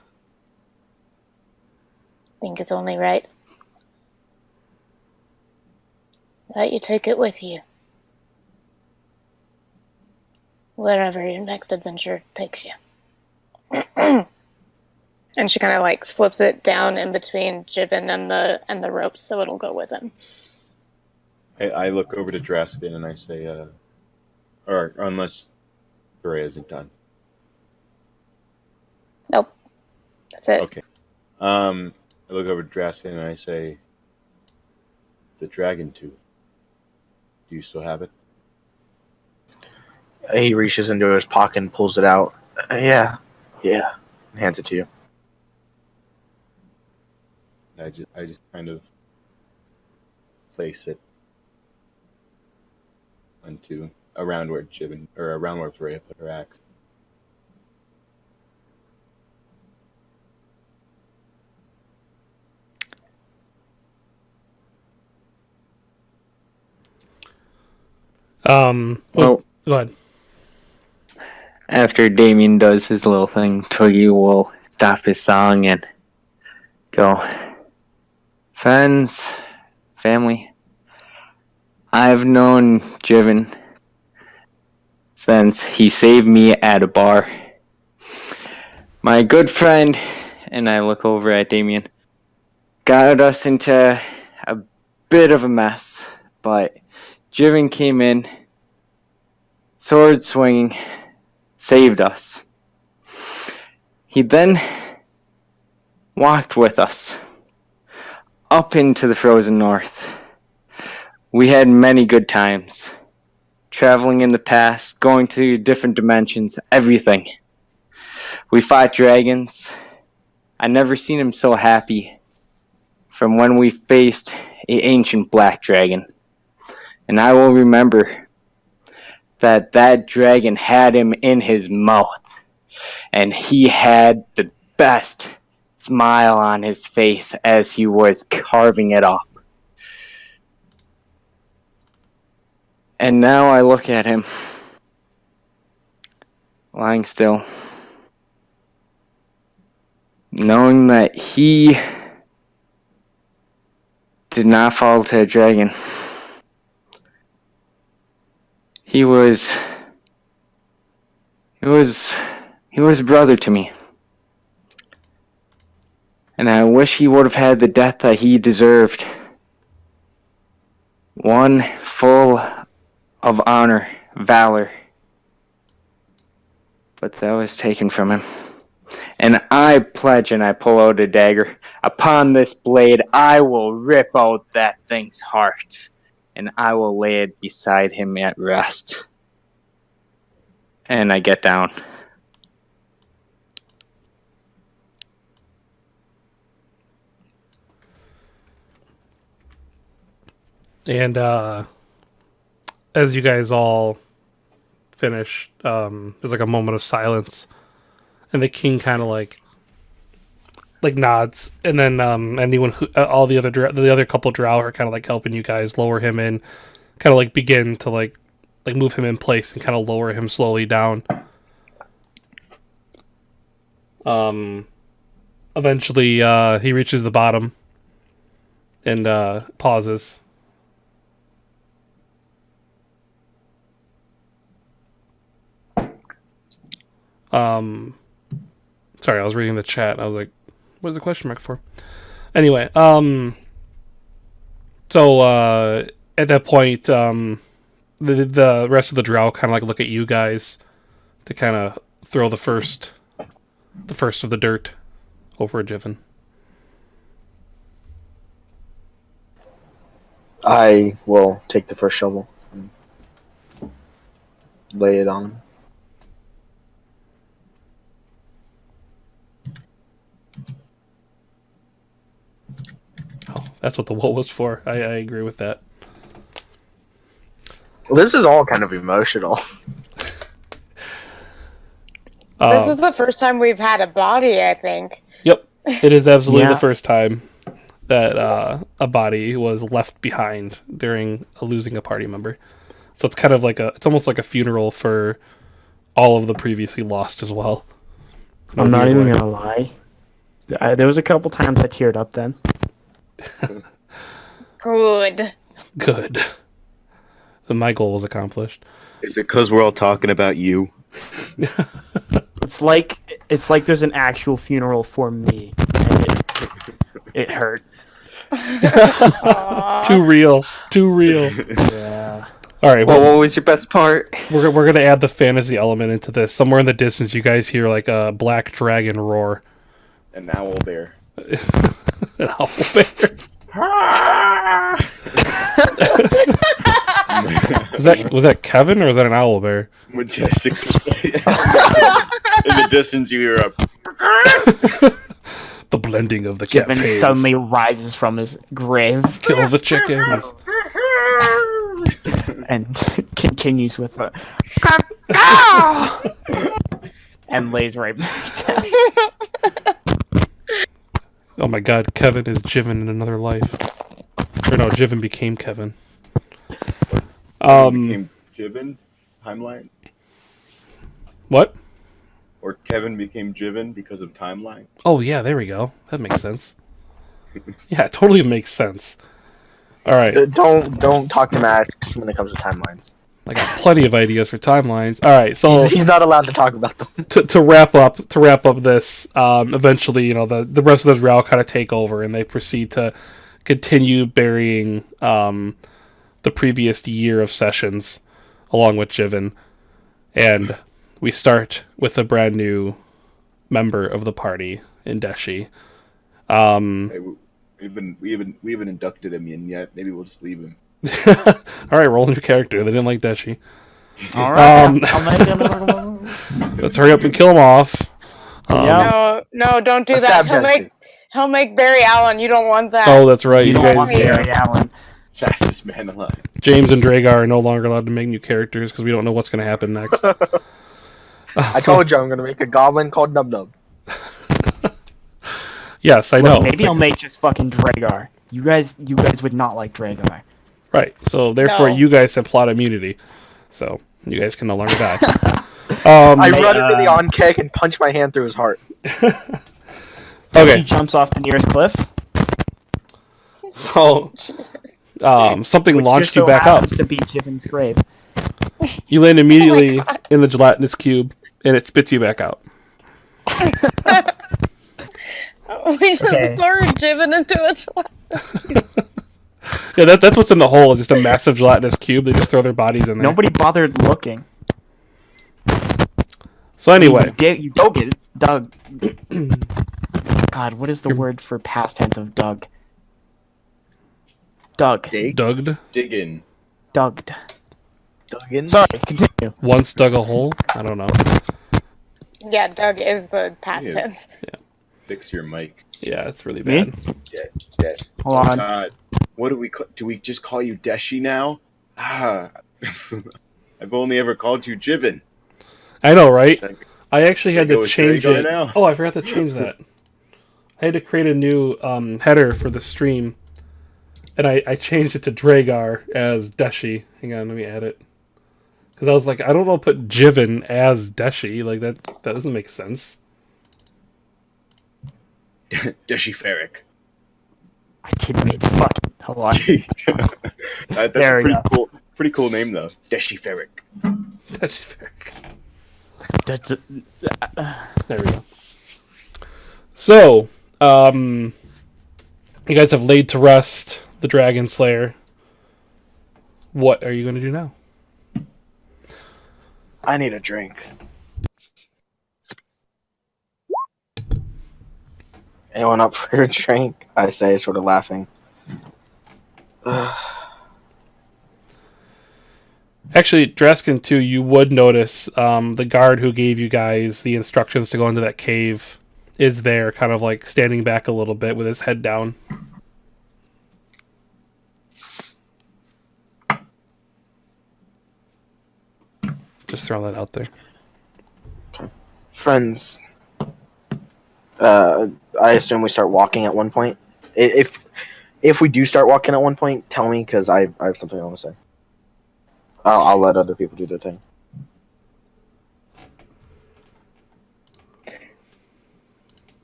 Think it's only right that you take it with you, wherever your next adventure takes you. And she kind of like slips it down in between Jivin and the ropes so it'll go with him. I look over to Draskin and I say, or unless Varya isn't done. Nope. That's it. Okay. I look over to Draskin and I say, the dragon tooth. Do you still have it? He reaches into his pocket and pulls it out. Yeah. And hands it to you. I just kind of place it around where Varya put her axe. Well, Well, go ahead. after Damien does his little thing, Twiggy will stop his song and go, friends, family, I've known Jivin since he saved me at a bar. My good friend, and I look over at Damien, got us into a bit of a mess, but Jivin came in, sword swinging, saved us. He then walked with us up into the frozen north. We had many good times, traveling in the past, going to different dimensions, everything. We fought dragons. I never seen him so happy from when we faced an ancient black dragon. And I will remember that dragon had him in his mouth, and he had the best smile on his face as he was carving it up. And now I look at him, lying still, knowing that he did not fall to a dragon. He was a brother to me. And I wish he would have had the death that he deserved. One full of honor, valor. But that was taken from him. And I pledge and I pull out a dagger. Upon this blade, I will rip out that thing's heart. And I will lay it beside him at rest. And I get down. And as you guys all finish, there's like a moment of silence, and the king kind of like nods, and then anyone who all the other couple drow are kind of like helping you guys lower him in, kind of like begin to like move him in place and kind of lower him slowly down. Eventually, he reaches the bottom and pauses. Sorry, I was reading the chat. I was like, what's the question mark for? Anyway, so at that point, the rest of the drow kind of like look at you guys to kind of throw the first of the dirt over at Jivin. I will take the first shovel and lay it on him. Oh, that's what the what was for. I agree with that. Well, this is all kind of emotional. This is the first time we've had a body, I think. Yep, it is absolutely Yeah. the first time that a body was left behind during losing a party member. So it's kind of like it's almost like a funeral for all of the previously lost as well. In a I'm not weird even way. gonna lie. There was a couple times I teared up then. Good. Good. My goal was accomplished. Is it because we're all talking about you? It's like there's an actual funeral for me, and it hurt. Too real. Too real. Yeah. All right. Well, Well, what was your best part? we're gonna add the fantasy element into this. Somewhere in the distance, you guys hear like a black dragon roar. An owl bear. An owl bear. Was that Kevin or was that an owl bear? Majestic. In the distance, you hear a. The blending of the Jivin campaigns. suddenly rises from his grave Kill the chickens. and continues with a and lays right back down. Oh my god, Kevin is Jivin in another life. Or no, Jivin became Kevin. Became Jiven timeline, What? or Kevin became Jiven because of timeline. Oh yeah, there we go. That makes sense. Yeah, it totally makes sense. All right, Don't talk to Max when it comes to timelines. I got plenty of ideas for timelines. All right, so He's not allowed to talk about them. to wrap up this, eventually, the rest of the Real kind of take over, and they proceed to continue burying the previous year of sessions along with Jivin, and we start with a brand new member of the party in Deshi. Hey, we haven't inducted him yet. Maybe we'll just leave him. All right, roll a new character. They didn't like Deshi. All right. Let's hurry up and kill him off. Yeah. No, don't do Let's that. stab Jesse. He'll make Barry Allen. You don't want that. Oh, that's right. You You don't guys, want Barry Allen. Fastest man alive. James and Dragar are no longer allowed to make new characters because we don't know what's going to happen next. I told you I'm gonna make a goblin called Nub Nub. Yes, I Look, know. maybe I'll make just fucking Dragar. You guys would not like Dragar. Right. So therefore, No. you guys have plot immunity. So you guys can no longer die. I Hey, run into the on-kick and punch my hand through his heart. He Okay. jumps off the nearest cliff. So something Which launched just you so back up. happens to be Jiven's grave. You land immediately God. in the gelatinous cube, and it spits you back out. We just Okay. lured Jiven into a gelatinous. Yeah, that's what's in the hole. Is just a massive gelatinous cube. They just throw their bodies in there. Nobody bothered looking. So anyway, You go get it, Doug. God, what is the word for past tense of Doug? Doug. Dig, Douged Diggin. Dugged. Duggan. Sorry, continue. once dug a hole. I don't know. Yeah, Doug is the past Yeah. tense. Fix your mic. Yeah, it's really Me? bad. Dead. Hold on. What do we do? We just call you Deshi now? Ah, I've only ever called you Jiven. I know, right? Should I actually had Should I to go with change Dragar it. now? Oh, I forgot to change that. I had to create a new header for the stream, and I changed it to Dragar as Deshi. Hang on, let me add it. Because I was like, I don't know, put Jiven as Deshi. Like that doesn't make sense. Deshi Ferric. My teammates fucking. Hold on. That's There a we pretty cool name though. Deshi Ferric. Deshi Ferric. That's There we go. So, you guys have laid to rest the Dragon Slayer. What are you going to do now? I need a drink. Anyone up for a drink? I say, sort of laughing. Actually, Draskin, too, you would notice the guard who gave you guys the instructions to go into that cave is there, kind of like standing back a little bit with his head down. Just throwing that out there. Friends, I assume we start walking at one point. If we do start walking at one point, tell me, because I have something I want to say. I'll let other people do their thing.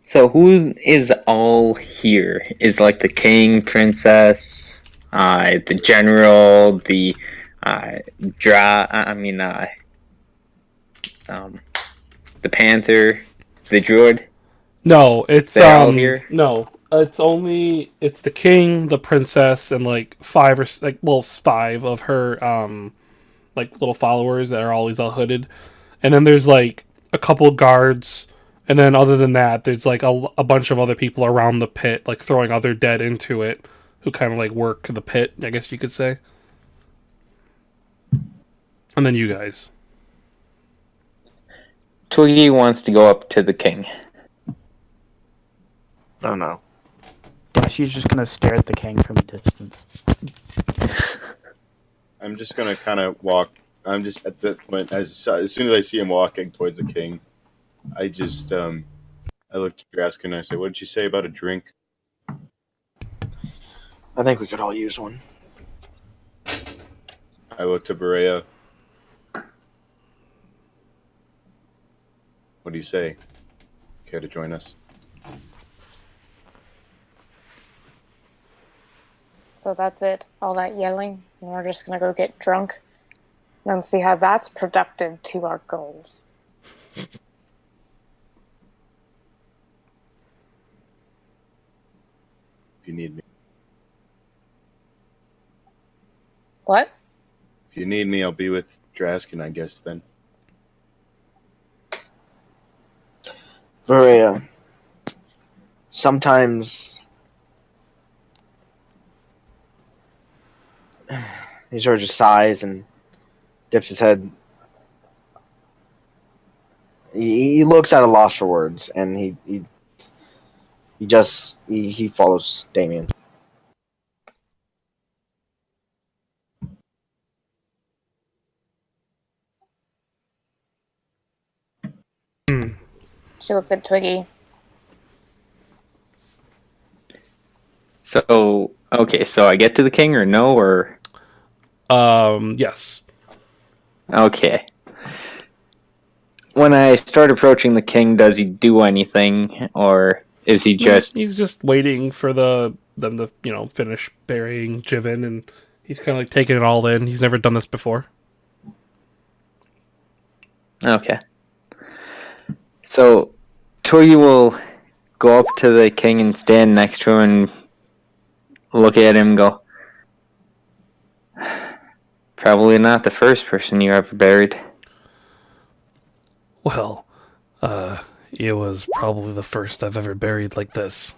So who is all here? Is like the king, princess, the general, the the panther, the druid? No, it's They're all here? no. It's the king, the princess, and like five of her like little followers that are always all hooded, and then there's like a couple guards, and then other than that, there's like a bunch of other people around the pit, like throwing other dead into it, who kind of like work the pit, I guess you could say. And then you guys. Twiggy wants to go up to the king. Oh no. Yeah, she's just gonna stare at the king from a distance. I'm just gonna kind of walk. I'm just at the point as soon as I see him walking towards the king, I just I look to Draskin and I say, "What did you say about a drink?" I think we could all use one. I look to Berea. What do you say? Care to join us? So that's it. All that yelling, and we're just gonna go get drunk and see how that's productive to our goals. If you need me. What? If you need me, I'll be with Draskin, I guess, then. Varia, sometimes he sort of just sighs and dips his head. He looks at a loss for words, and he follows Damien. She looks at Twiggy. So, okay, so I get to the king or no, or... Yes. Okay. When I start approaching the king, does he do anything, or is he just... He's just waiting for them to, finish burying Jivin, and he's kind of like taking it all in. He's never done this before. Okay. So, Twiggy will go up to the king and stand next to him and look at him and go, "Probably not the first person you ever buried." Well, it was probably the first I've ever buried like this.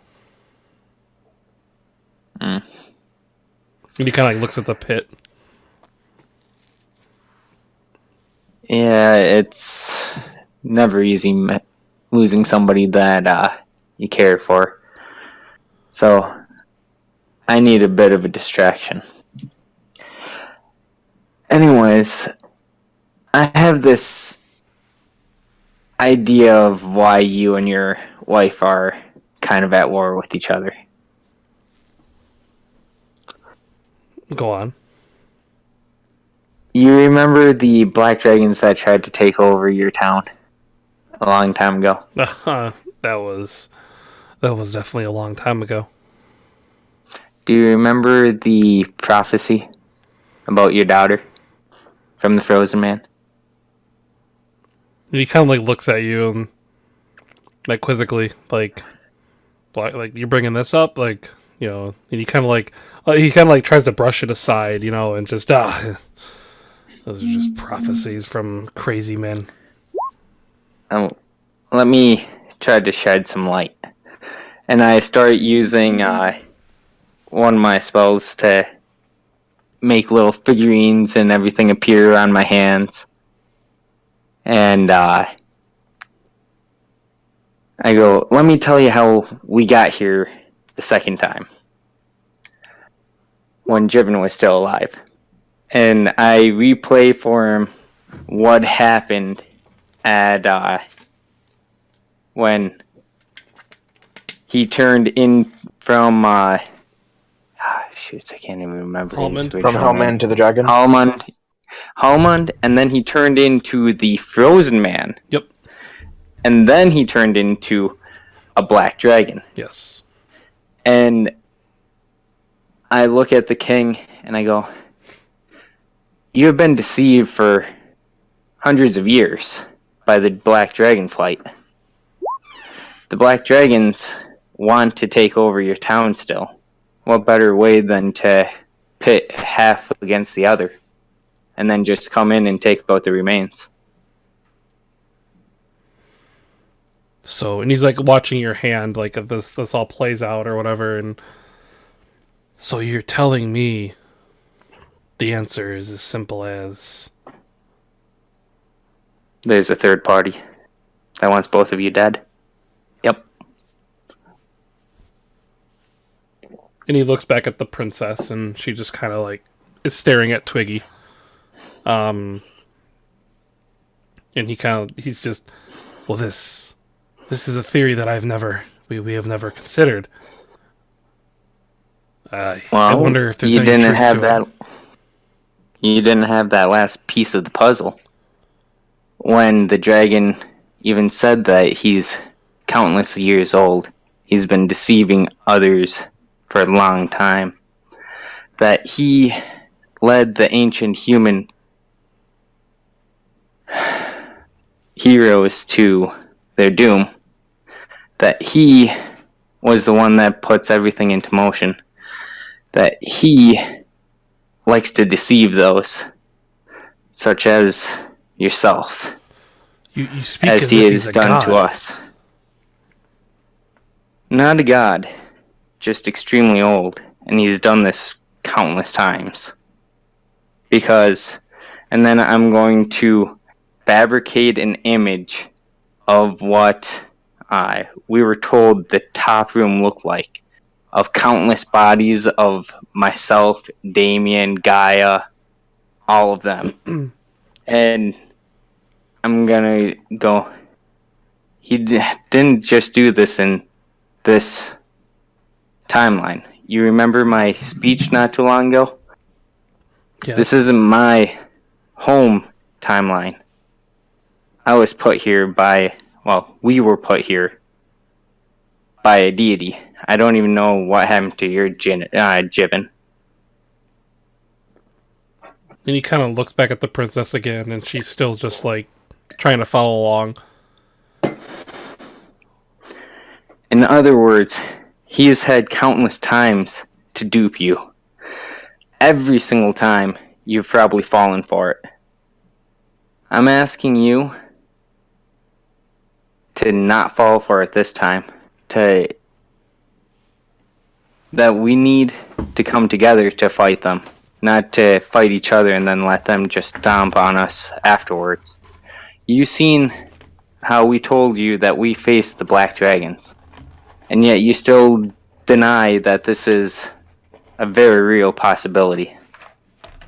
And he kind of like looks at the pit. Yeah, it's never easy losing somebody that you care for. So, I need a bit of a distraction. Anyways, I have this idea of why you and your wife are kind of at war with each other. Go on. You remember the black dragons that tried to take over your town a long time ago? That was definitely a long time ago. Do you remember the prophecy about your daughter from the Frozen Man? And he kind of like looks at you and like quizzically, like you're bringing this up, like, and he kind of like tries to brush it aside, and just those are just prophecies from crazy men. Let me try to shed some light. And I start using one of my spells to make little figurines and everything appear on my hands. And I go, "Let me tell you how we got here the second time. When Jivin was still alive." And I replay for him what happened at when he turned in from shoots, I can't even remember. Almond? From Hellman to the Dragon. Halmund, and then he turned into the Frozen Man. Yep. And then he turned into a black dragon. Yes. And I look at the king and I go, you have been deceived for hundreds of years by the black dragon flight. The black dragons want to take over your town still. What better way than to pit half against the other and then just come in and take out the remains? So, and he's like watching your hand, like if this all plays out or whatever, and so you're telling me the answer is as simple as There's a third party that wants both of you dead. Yep. and he looks back at the princess and she just kind of like is staring at Twiggy. And he's just, well, this is a theory that we have never considered. I wonder if there's any truth to it. You didn't have that last piece of the puzzle. When the dragon even said that he's countless years old, he's been deceiving others for a long time. That he led the ancient human heroes to their doom. That he was the one that puts everything into motion. That he likes to deceive those, such as yourself, You speak as he if he's has a done god. to us. Not a god, just extremely old, and he's done this countless times. And then I'm going to fabricate an image of what we were told the top room looked like, of countless bodies of myself, Damien, Gaia, all of them. And I'm gonna go, he didn't just do this in this timeline. You remember my speech not too long ago? Yeah. This isn't my home timeline. I was put here we were put here by a deity. I don't even know what happened to your Jibbin. And he kind of looks back at the princess again, and she's still just like trying to follow along. In other words, he has had countless times to dupe you. Every single time, you've probably fallen for it. I'm asking you to not fall for it this time. That we need to come together to fight them. Not to fight each other and then let them just stomp on us afterwards. You seen how we told you that we faced the black dragons. And yet you still deny that this is a very real possibility.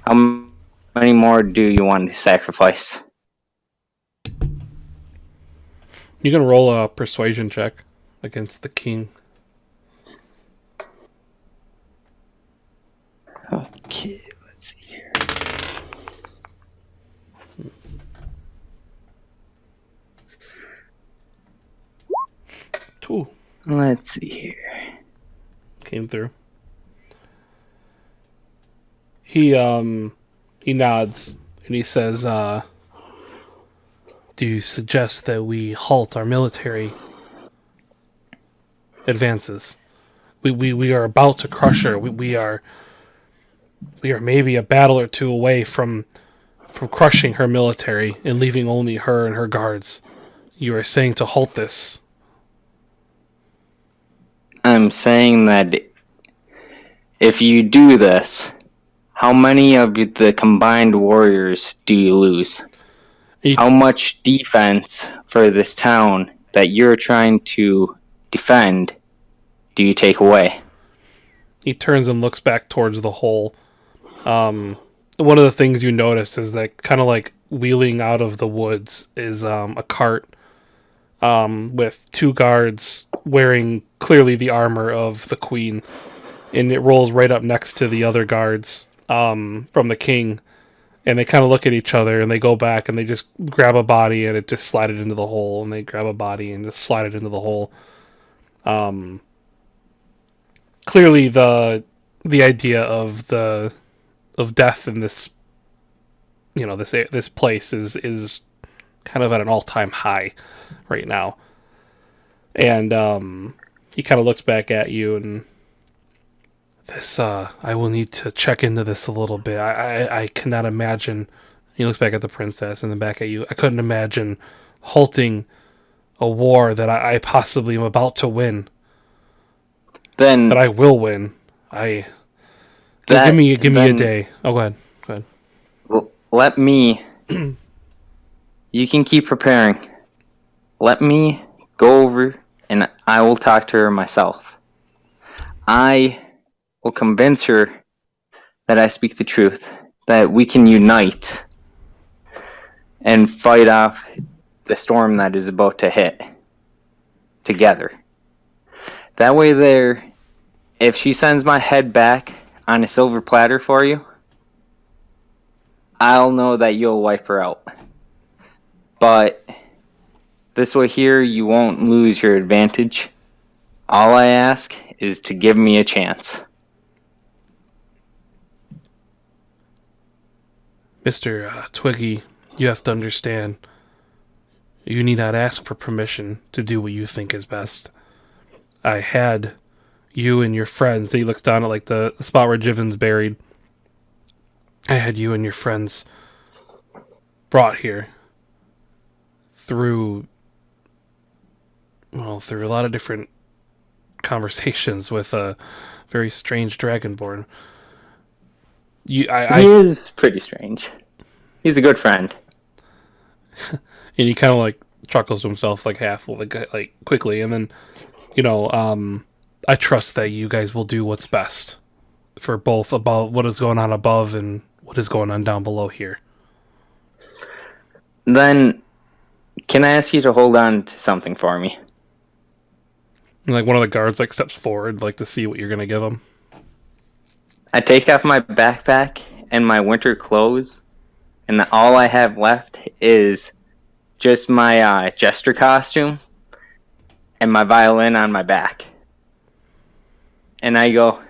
How many more do you want to sacrifice? You can roll a persuasion check against the king. Okay, let's see here. Two Let's see here. came through. He nods and he says, do you suggest that we halt our military advances? We are about to crush her. We are maybe a battle or two away from crushing her military and leaving only her and her guards. You are saying to halt this. I'm saying that if you do this, how many of the combined warriors do you lose? How much defense for this town that you're trying to defend do you take away? He turns and looks back towards the hole. One of the things you notice is that kind of like wheeling out of the woods is a cart with 2 guards wearing clearly the armor of the queen, and it rolls right up next to the other guards from the king, and they kind of look at each other and they go back and they just grab a body and it just slide it into the hole, and they grab a body and just slide it into the hole. Clearly the idea of death in this, you know, this place is kind of at an all-time high right now. And he kind of looks back at you, and this I will need to check into this a little bit. I cannot imagine. He looks back at the princess and then back at you. I couldn't imagine halting a war that I possibly am about to win. Then That I will win. Give me a day. Oh, go ahead. Let me. You can keep preparing. Let me go over and I will talk to her myself. I will convince her that I speak the truth, that we can unite and fight off the storm that is about to hit together. That way if she sends my head back on a silver platter for you, I'll know that you'll wipe her out. But this way here, you won't lose your advantage. All I ask is to give me a chance. Mr. Twiggy, you have to understand, you need not ask for permission to do what you think is best. I had you and your friends, he looks down at like the spot where Jiven's buried. I had you and your friends brought here through a lot of different conversations with a very strange dragonborn. He is pretty strange. He's a good friend. And he kind of like chuckles to himself like half like quickly, and then I trust that you guys will do what's best for both about what is going on above and what is going on down below here. Then can I ask you to hold on to something for me? And, like, one of the guards like steps forward like to see what you're gonna give him. I take off my backpack and my winter clothes, and all I have left is just my jester costume and my violin on my back. And I go,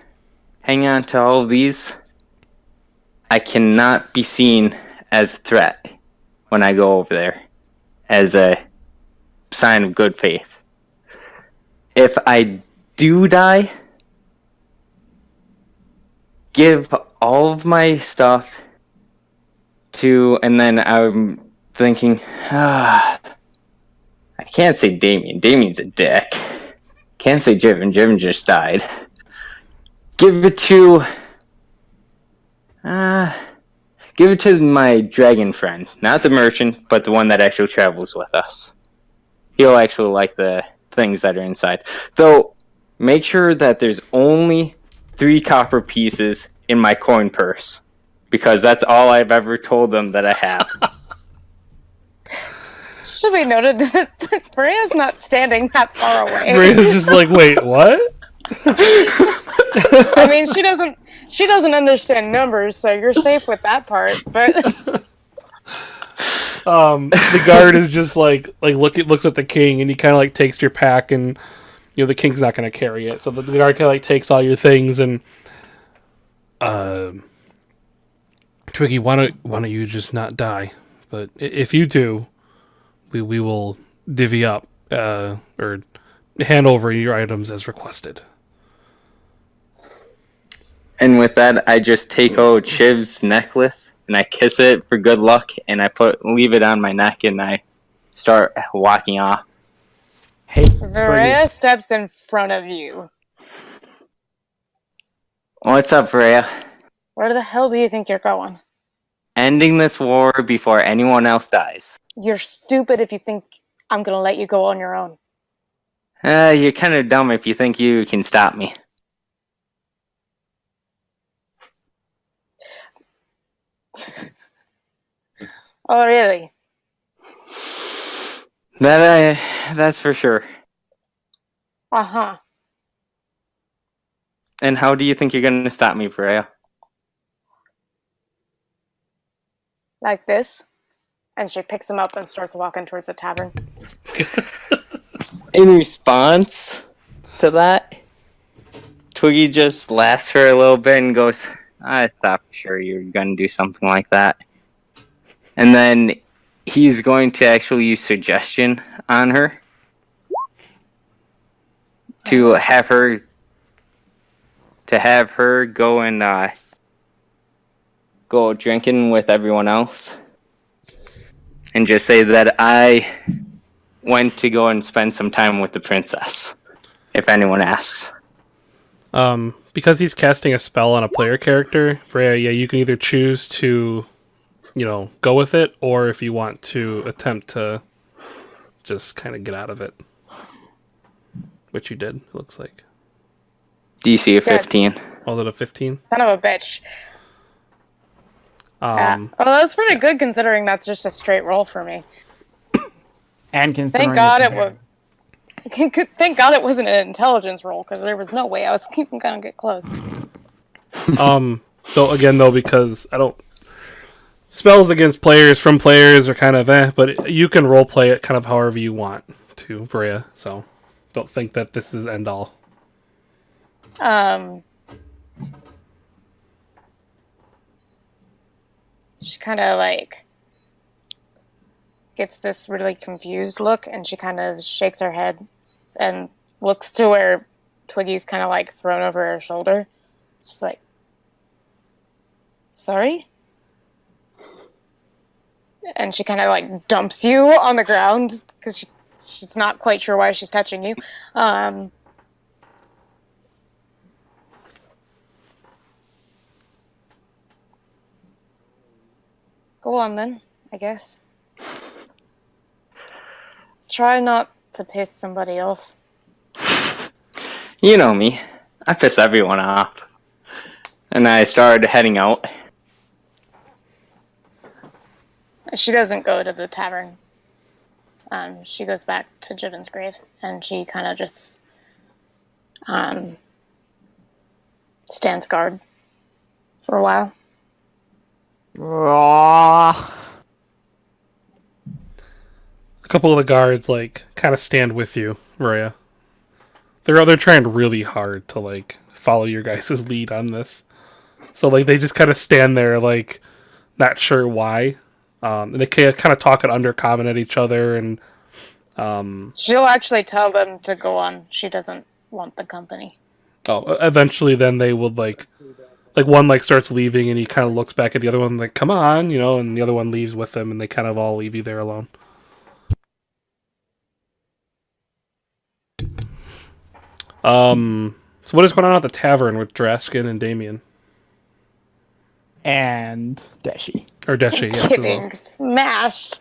hang on to all of these. I cannot be seen as a threat when I go over there, as a sign of good faith. If I do die, give all of my stuff to, and then I'm thinking, I can't say Damien. Damien's a dick. Can't say Jiven. Jiven just died. Give it to my dragon friend. Not the merchant, but the one that actually travels with us. He'll actually like the things that are inside. Though, make sure that there's only 3 copper pieces in my coin purse, because that's all I've ever told them that I have. Should be noted that Freya's not standing that far away. Freya's just like, wait, what? I mean, she doesn't understand numbers, so you're safe with that part. But the guard is just like looks at the king, and he kind of like takes your pack, and the king's not going to carry it, so the guard kind of like takes all your things, and Twiggy, why don't you just not die? But if you do, we will divvy up or hand over your items as requested. And with that, I just take out Shiv's necklace and I kiss it for good luck, and I leave it on my neck, and I start walking off. Hey, Freya steps in front of you. What's up, Freya? Where the hell do you think you're going? Ending this war before anyone else dies. You're stupid if you think I'm gonna let you go on your own. You're kind of dumb if you think you can stop me. Oh, really? That's for sure. Uh-huh. And how do you think you're going to stop me, Freya? Like this. And she picks him up and starts walking towards the tavern. In response to that, Twiggy just laughs for a little bit and goes, I thought for sure you were going to do something like that. And then he's going to actually use suggestion on her to have her go and go drinking with everyone else and just say that I went to go and spend some time with the princess, if anyone asks. Because he's casting a spell on a player character, Freya, yeah, you can either choose to, go with it, or if you want to attempt to just kind of get out of it. Which you did, it looks like. DC of 15. Was it a 15? Son of a bitch. Well, that's pretty good considering that's just a straight roll for me. And considering Thank God it's it was. Thank God it wasn't an intelligence roll, because there was no way I was even gonna get close. Though, because I don't... Spells against players from players are kind of but you can roleplay it kind of however you want to, Freya, so don't think that this is end all. She kind of gets this really confused look, and she kind of shakes her head and looks to where Twiggy's kind of thrown over her shoulder. She's like, sorry? And she kind of dumps you on the ground because she's not quite sure why she's touching you. Go on then, I guess. Try not to piss somebody off. You know me. I piss everyone off. And I started heading out. She doesn't go to the tavern. She goes back to Jiven's grave, and she kind of just stands guard for a while. Aww. A couple of the guards kind of stand with you, Roya. They're trying really hard to follow your guys' lead on this. So they just kind of stand there not sure why. And they kind of talk an undercommon at each other, and she'll actually tell them to go on. She doesn't want the company. Eventually then they will one starts leaving, and he kind of looks back at the other one come on, and the other one leaves with him, and they kind of all leave you there alone. So what is going on at the tavern with Draskin and Damien? And Deshi. Or Deshi, yes. Kidding. Smashed.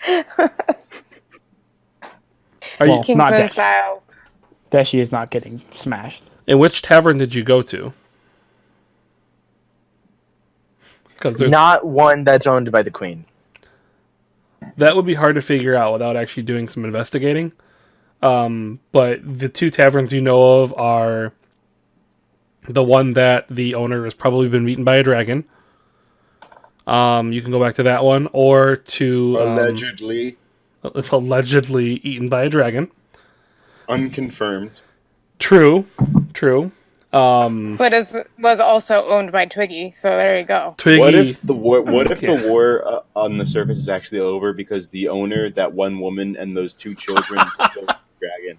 Are you Kingsman not Deshi. style? Deshi is not getting smashed. In which tavern did you go to? Because there's Not one that's owned by the queen. that would be hard to figure out without actually doing some investigating. But the two taverns you know of are the one that the owner has probably been eaten by a dragon. You can go back to that one, or to Allegedly. It's allegedly eaten by a dragon. Unconfirmed. True. But was also owned by Twiggy, so there you go. Twiggy. What if the war? Yeah. The war on the surface is actually over because the owner, that one woman, and those two children killed the dragon?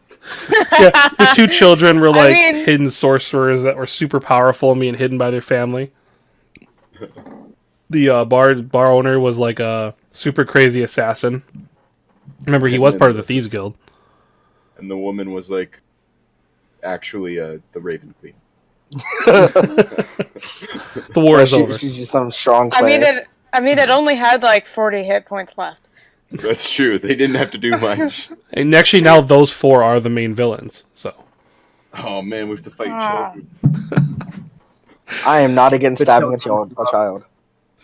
Yeah, the two children were I mean- hidden sorcerers that were super powerful and being hidden by their family. The bar owner was a super crazy assassin. Remember, he was part of the Thieves Guild. And the woman was actually the Raven Queen. The war is over. She's just some strong I player. mean, it only had 40 hit points left. That's true. They didn't have to do much. And actually, now those four are the main villains. So, Oh man, we have to fight Ah. children. I am not against stabbing a child.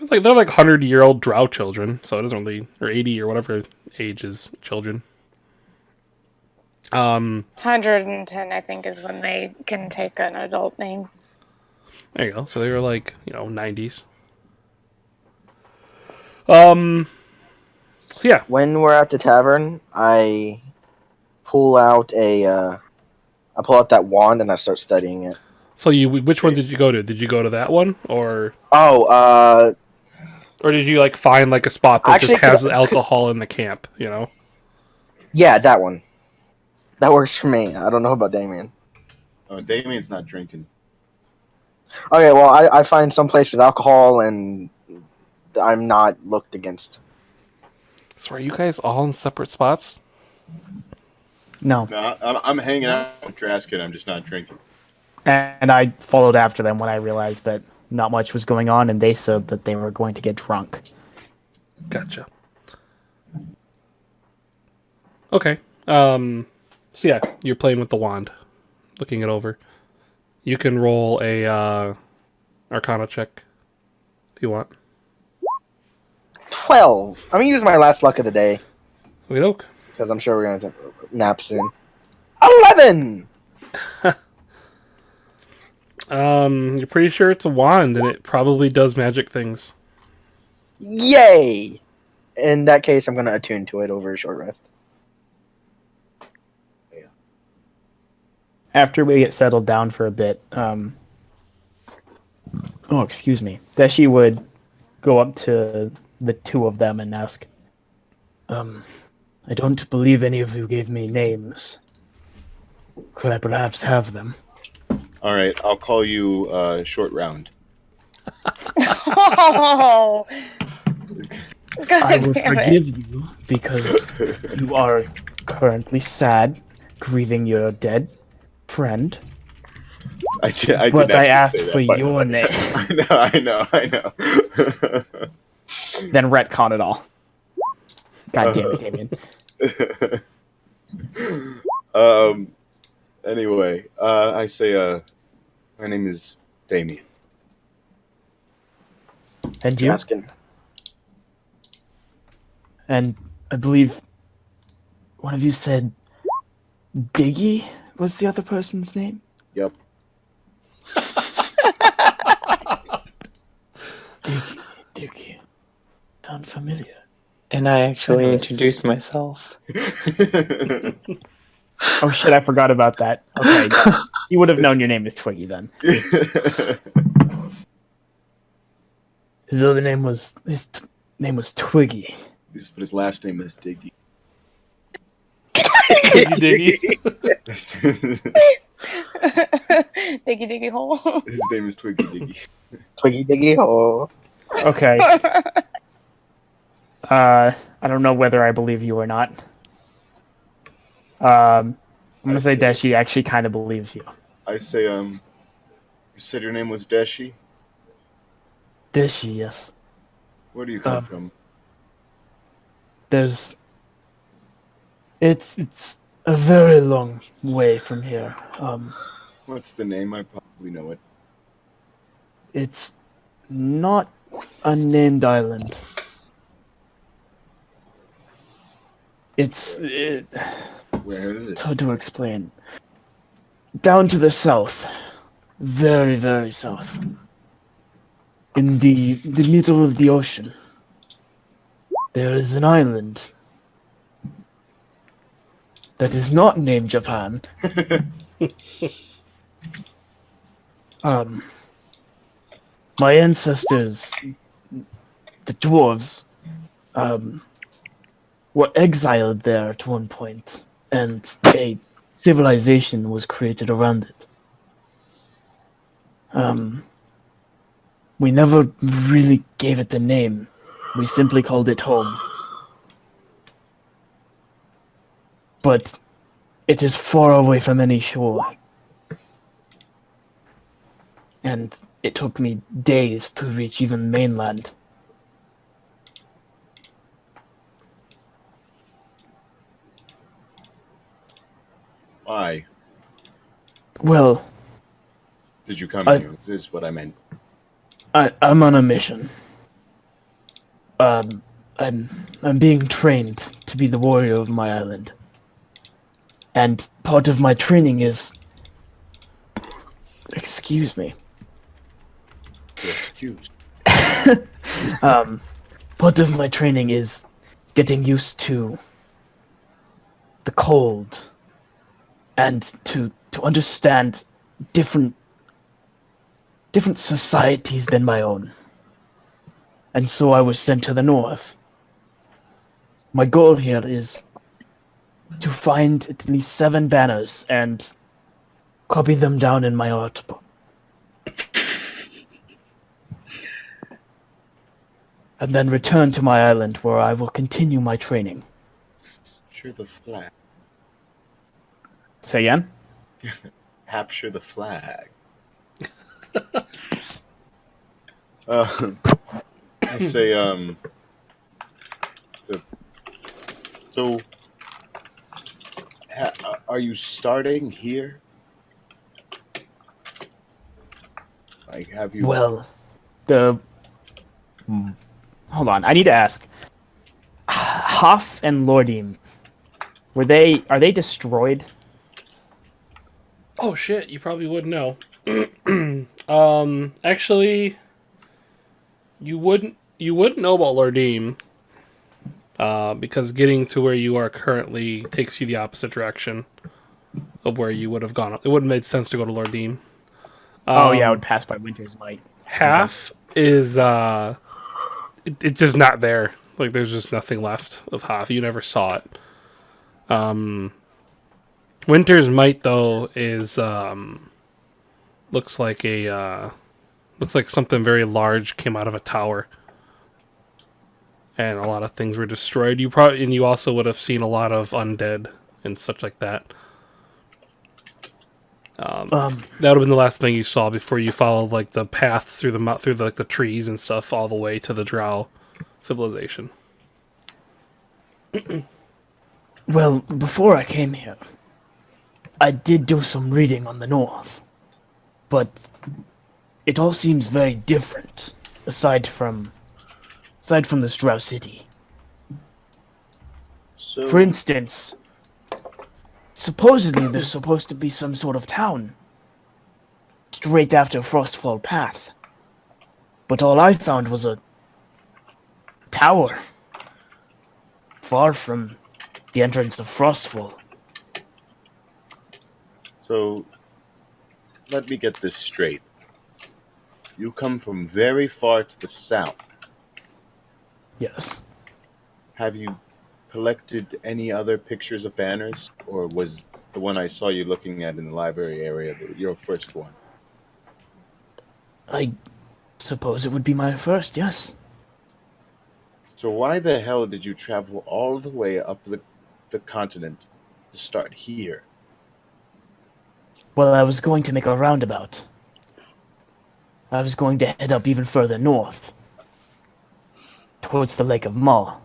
They're like 100-year-old drow children, so it doesn't really, or 80 or whatever age is children. 110, I think, is when they can take an adult name. There you go. So they were like, 90s. So yeah, When we're at the tavern, I pull out that wand and I start studying it. so which one did you go to? Did you go to that one, or Oh, did you like find like a spot that Actually, just has alcohol in the camp? yeah, that one. That works for me. I don't know about Damien. Oh, Damien's not drinking. Okay, well, I find some place with alcohol and I'm not looked against. So are you guys all in separate spots? No. No, I'm hanging out with Draskin. I'm just not drinking. And I followed after them when I realized that not much was going on, and they said that they were going to get drunk. Gotcha. Okay. So yeah, you're playing with the wand, looking it over. You can roll a Arcana check if you want. 12. I'm gonna use my last luck of the day Okie doke. because I'm sure we're gonna nap soon. 11. You're pretty sure it's a wand, and it probably does magic things. Yay! In that case, I'm gonna attune to it over a short rest. After we get settled down for a bit, excuse me, Deshi would go up to the two of them and ask, I don't believe any of you gave me names. Could I perhaps have them? All right, I'll call you Short Round. Oh, I God will damn it. forgive you because you are currently sad, grieving your dead friend. I did But I actually asked say that, for but- your name. I know. Then retcon it all. God damn it, Damien. Anyway, I say, my name is Damien. And you? Asking. And I believe one of you said Diggy was the other person's name? Yep. Diggy. Sound familiar. And I actually Anyways. introduced myself. Oh shit, I forgot about that. Okay. You would have known your name is Twiggy then. His name was Twiggy. But his last name is Diggy. Diggy. Diggy diggy hole. His name is Twiggy Diggy. Twiggy diggy ho. Okay. I don't know whether I believe you or not. I'm gonna say Deshi actually kind of believes you. I say, you said your name was Deshi? Deshi, yes. Where do you come from? It's a very long way from here. What's the name? I probably know it. It's not a named island. It's Where is it? hard to explain. Down to the south, very, very south, in the middle of the ocean, there is an island that is not named Japan. My ancestors, the dwarves, were exiled there at one point, and a civilization was created around it. We never really gave it a name. We simply called it home. But it is far away from any shore. And it took me days to reach even mainland. Why Well, did you come I- here? This is what I meant. I'm on a mission. I'm being trained to be the warrior of my island, and part of my training is. Excuse me. Your excuse. Part of my training is getting used to the cold and to understand different societies than my own. And so I was sent to the north. My goal here is to find at least 7 banners and copy them down in my art book. And then return to my island where I will continue my training. Capture the flag. Say again? Capture the flag. I say, so are you starting here? Like, have you? Well, hold on, I need to ask. Hoff and Lordim, are they destroyed? Oh shit, you probably wouldn't know. Actually, you wouldn't know about Lordim, because getting to where you are currently takes you the opposite direction of where you would have gone. It wouldn't have made sense to go to Lordim. Oh yeah, I would pass by Winter's Might. Half is it's just not there. Like there's just nothing left of Hoff. You never saw it. Winter's Might though is looks like something very large came out of a tower, and a lot of things were destroyed. You also would have seen a lot of undead and such like that. That would have been the last thing you saw before you followed like the paths through the trees and stuff all the way to the Drow civilization. Well, before I came here, I did do some reading on the north, but it all seems very different, aside from this Drow city. So, For instance, supposedly there's supposed to be some sort of town straight after Frostfall Path, but all I found was a tower far from the entrance of Frostfall. so let me get this straight. You come from very far to the south. Yes. Have you collected any other pictures of banners, or was the one I saw you looking at in the library area your first one? I suppose it would be my first, yes. So why the hell did you travel all the way up the continent to start here? Well, I was going to make a roundabout. I was going to head up even further north, towards the Lake of Mull.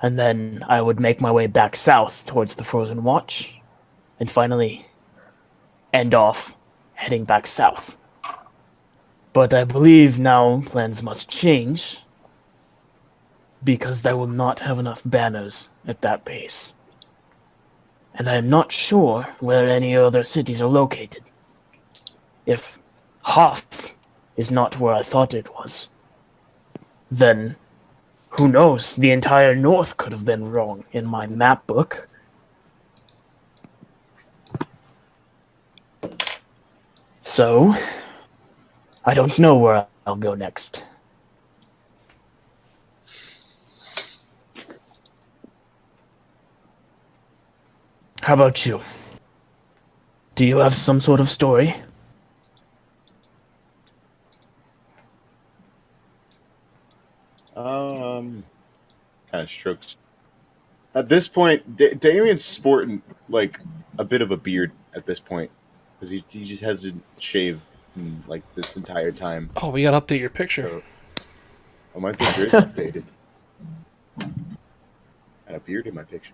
And then I would make my way back south towards the Frozen Watch, and finally end off heading back south. But I believe now plans must change, because I will not have enough banners at that pace. And I am not sure where any other cities are located. If Hoth is not where I thought it was, then who knows? The entire north could have been wrong in my map book. So, I don't know where I'll go next. How about you? Do you have some sort of story? Kind of strokes. At this point, Damien's sporting like a bit of a beard at this point because he just hasn't shaved in, like this entire time. Oh, we gotta update your picture. So, oh, my picture is updated. I had a beard in my picture.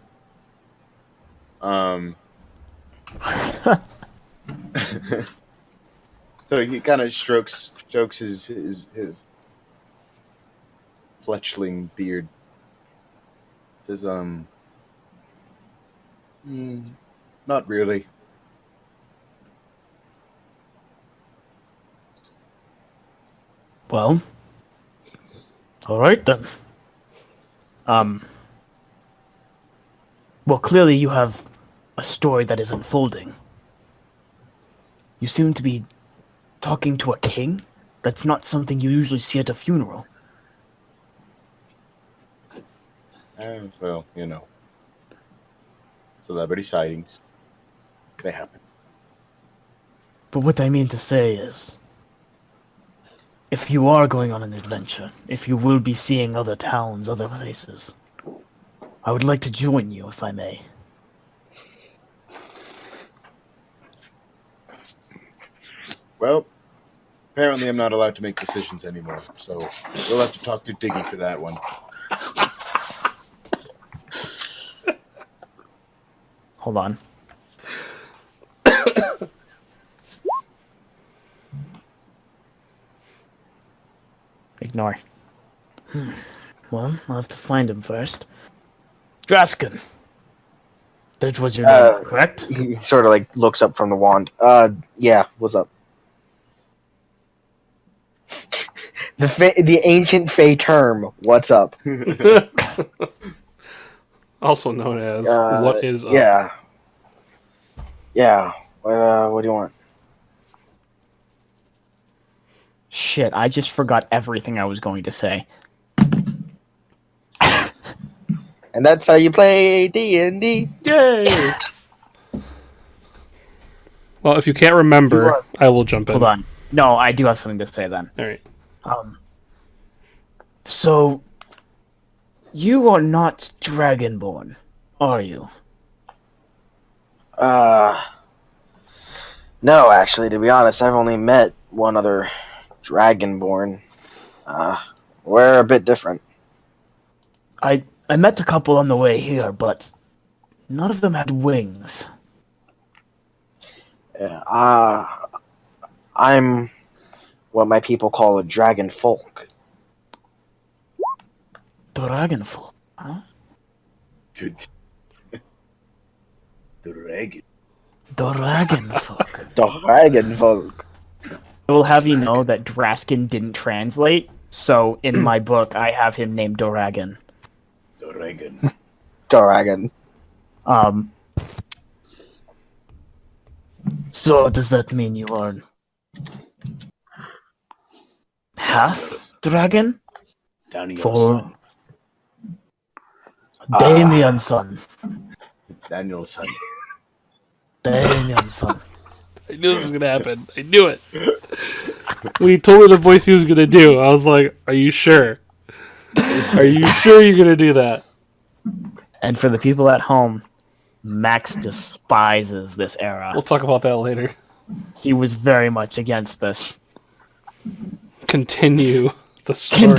So he kind of strokes his fletchling beard. Says, not really. Well, all right then. Well, clearly you have a story that is unfolding. You seem to be talking to a king? That's not something you usually see at a funeral. Well, celebrity sightings. They happen. But what I mean to say is, if you are going on an adventure, if you will be seeing other towns, other places, I would like to join you, if I may. Well, apparently I'm not allowed to make decisions anymore, so we'll have to talk to Diggy for that one. Hold on. Ignore. Well, I'll have to find him first. Draskin. That was your name, correct? He sort of like looks up from the wand. Yeah, what's up? The ancient Fey term, what's up? Also known as what is up. Yeah. Yeah. What do you want? Shit, I just forgot everything I was going to say. And that's how you play D&D. Yay! Well, if you can't remember, I will jump in. Hold on. No, I do have something to say then. All right. So, you are not Dragonborn, are you? No, actually, to be honest, I've only met one other Dragonborn. We're a bit different. I met a couple on the way here, but none of them had wings. Yeah, I'm what my people call a dragon folk. Dragonfolk, huh? Dragon. Dragonfolk. Dragon folk. I will have you know that Draskin didn't translate, so in my book I have him named Doragon. Dragon. Dragon. So does that mean you are half dragon? Downey For Damien's son. Daniel's son. Damien's son. I knew this was gonna happen. I knew it. When he told me the voice he was gonna do, I was like, "Are you sure? Are you sure you're gonna do that?" And for the people at home, Max despises this era. We'll talk about that later. He was very much against this. Continue the story.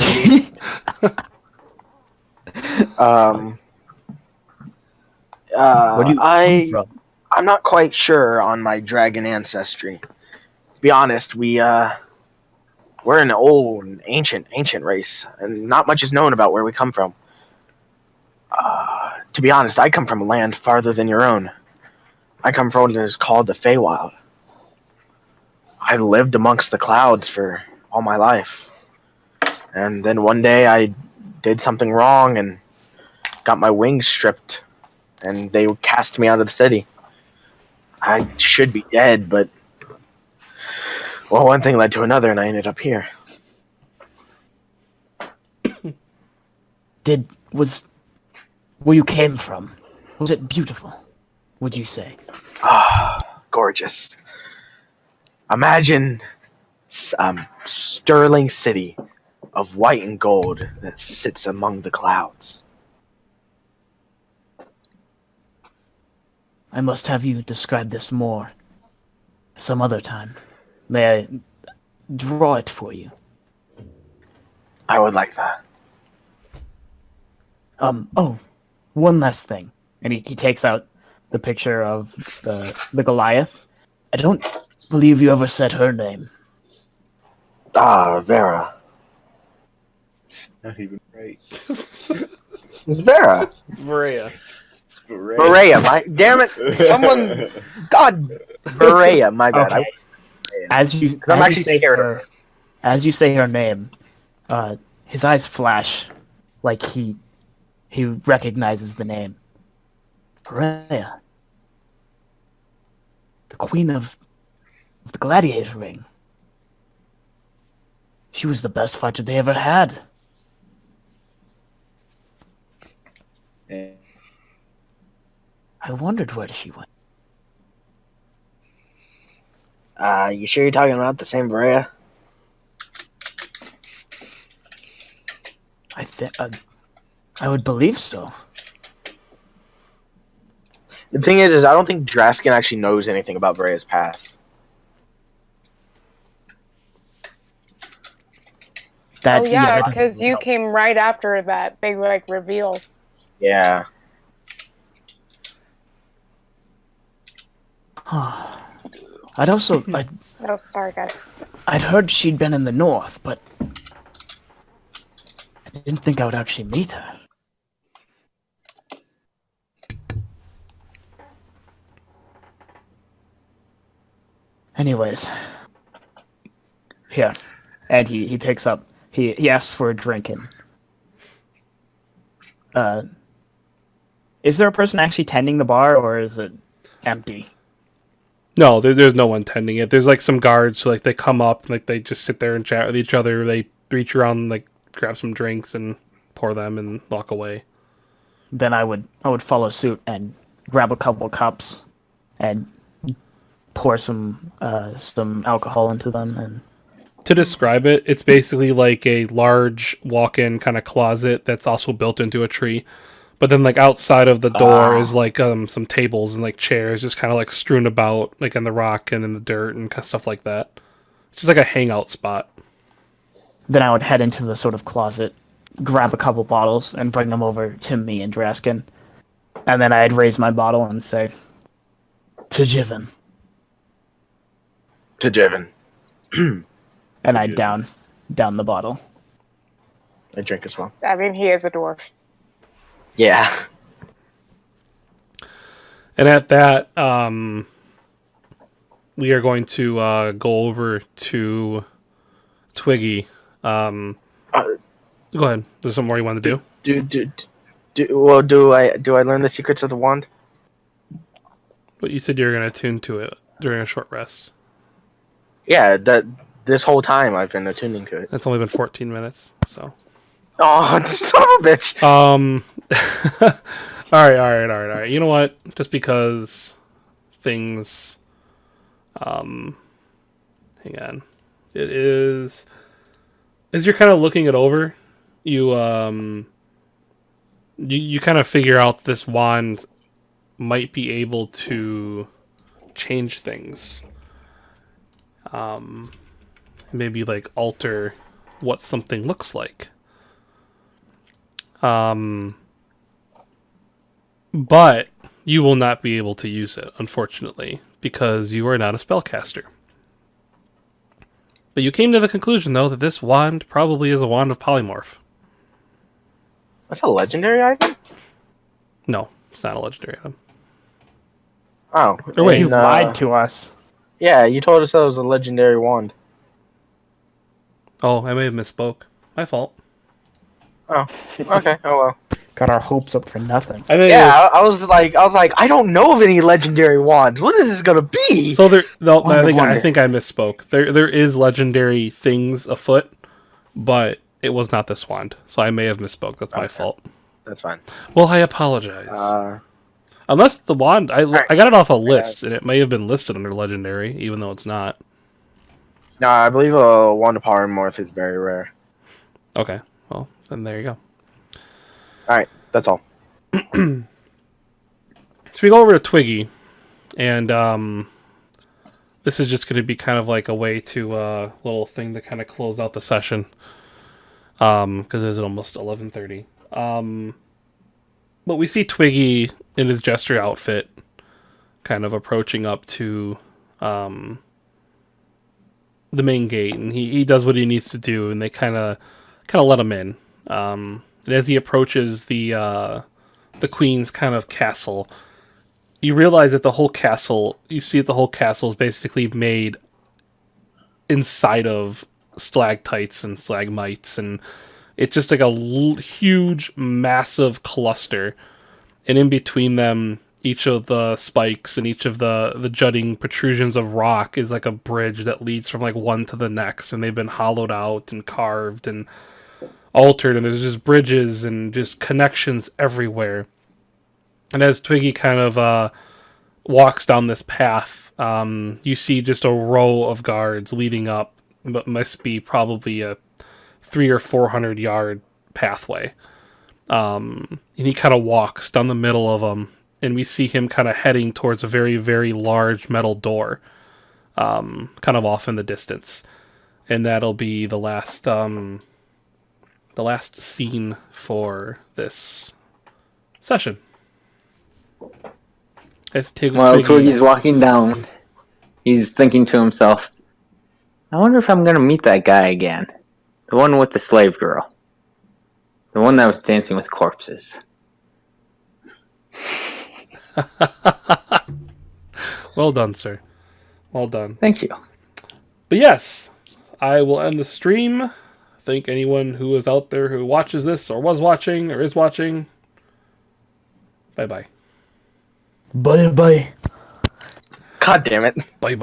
Where do you come from? I'm not quite sure on my dragon ancestry. To be honest, we're an old, ancient race, and not much is known about where we come from. To be honest, I come from a land farther than your own. I come from what is called the Feywild. I lived amongst the clouds for all my life. And then one day I did something wrong and got my wings stripped, and they cast me out of the city. I should be dead, but well, one thing led to another, and I ended up here. Where you came from, was it beautiful, would you say? Gorgeous. Imagine sterling city of white and gold that sits among the clouds. I must have you describe this more some other time. May I draw it for you? I would like that. Oh, one last thing. And he takes out the picture of the Goliath. I don't believe you ever said her name. Vera. It's not even Right. It's Vera. It's Maria. Berea. Damn it! Someone. God. Berea. My bad. Okay. As you, I'm as actually you say scared of her, as you say her name, his eyes flash, like he recognizes the name. Freya, the queen of the gladiator ring. She was the best fighter they ever had. And I wondered where she went. You sure you're talking about the same Berea? I think I would believe so. The thing is I don't think Draskin actually knows anything about Berea's past. That, Oh yeah, that because doesn't you help. came right after that big like reveal. Yeah. I'd also Oh, sorry guys. I'd heard she'd been in the north, but I didn't think I would actually meet her. Anyways, here, and he picks up. He asks for a drink and. Is there a person actually tending the bar, or is it empty? No, there's no one tending it. There's like some guards, so, like they come up, like they just sit there and chat with each other. They reach around, like grab some drinks and pour them and walk away. Then I would follow suit and grab a couple cups and pour some alcohol into them. And To describe it, it's basically like a large walk-in kind of closet that's also built into a tree. But then, like outside of the door is like some tables and like chairs, just kind of like strewn about, like in the rock and in the dirt and kind of stuff like that. It's just like a hangout spot. then I would head into the sort of closet, grab a couple bottles, and bring them over to me and Draskin. And then I'd raise my bottle and say, "To Jiven," To Jevin. and I'd down the bottle. I drink as well. I mean, he is a dwarf. Yeah. And at that, we are going to go over to Twiggy. Go ahead. There's something more you want to do? Do I learn the secrets of the wand? But you said you were going to attune to it during a short rest. Yeah, this whole time I've been attuning to it. It's only been 14 minutes, so. Oh, son of a bitch! All right. You know what? Just because things, hang on. It is, as you're kind of looking it over, you kind of figure out this wand might be able to change things. Maybe like alter what something looks like. But you will not be able to use it, unfortunately, because you are not a spellcaster. But you came to the conclusion, though, that this wand probably is a wand of polymorph. That's a legendary item? No, it's not a legendary item. Oh. Or wait. You lied to us. Yeah, you told us that was a legendary wand. Oh, I may have misspoke. My fault. Oh. Okay, oh well. Got our hopes up for nothing. I may Yeah, have- I was like, I don't know of any legendary wands. What is this gonna be? So there, no, I Wonder. think I misspoke. There is legendary things afoot, but it was not this wand. So I may have misspoke. That's my fault. That's fine. Well, I apologize. Uh, Unless the wand, I got it off a list, and it may have been listed under legendary, even though it's not. no, I believe a wand of polymorph is very rare. Okay, well, then there you go. Alright, that's all. So we go over to Twiggy, and this is just going to be kind of like a way to little thing to kind of close out the session, because it's almost 11:30. But we see Twiggy in his jester outfit, kind of approaching up to the main gate, and he does what he needs to do, and they kind of let him in. And as he approaches the queen's kind of castle, you realize that the whole castle is basically made inside of stalactites and stalagmites, and it's just like a huge, massive cluster. And in between them, each of the spikes and each of the jutting protrusions of rock is like a bridge that leads from like one to the next, and they've been hollowed out and carved and altered, and there's just bridges and just connections everywhere. And as Twiggy kind of walks down this path, you see just a row of guards leading up, but must be probably a 300 or 400 yard pathway. And he kind of walks down the middle of them, and we see him kind of heading towards a very, very large metal door, kind of off in the distance. And that'll be the last scene for this session. As While Twiggy's walking down, he's thinking to himself, I wonder if I'm going to meet that guy again. The one with the slave girl. The one that was dancing with corpses. Well done, sir. Well done. Thank you. But yes, I will end the stream. Thank anyone who is out there who watches this, or was watching, or is watching. Bye-bye. Bye bye. God damn it. Bye-bye.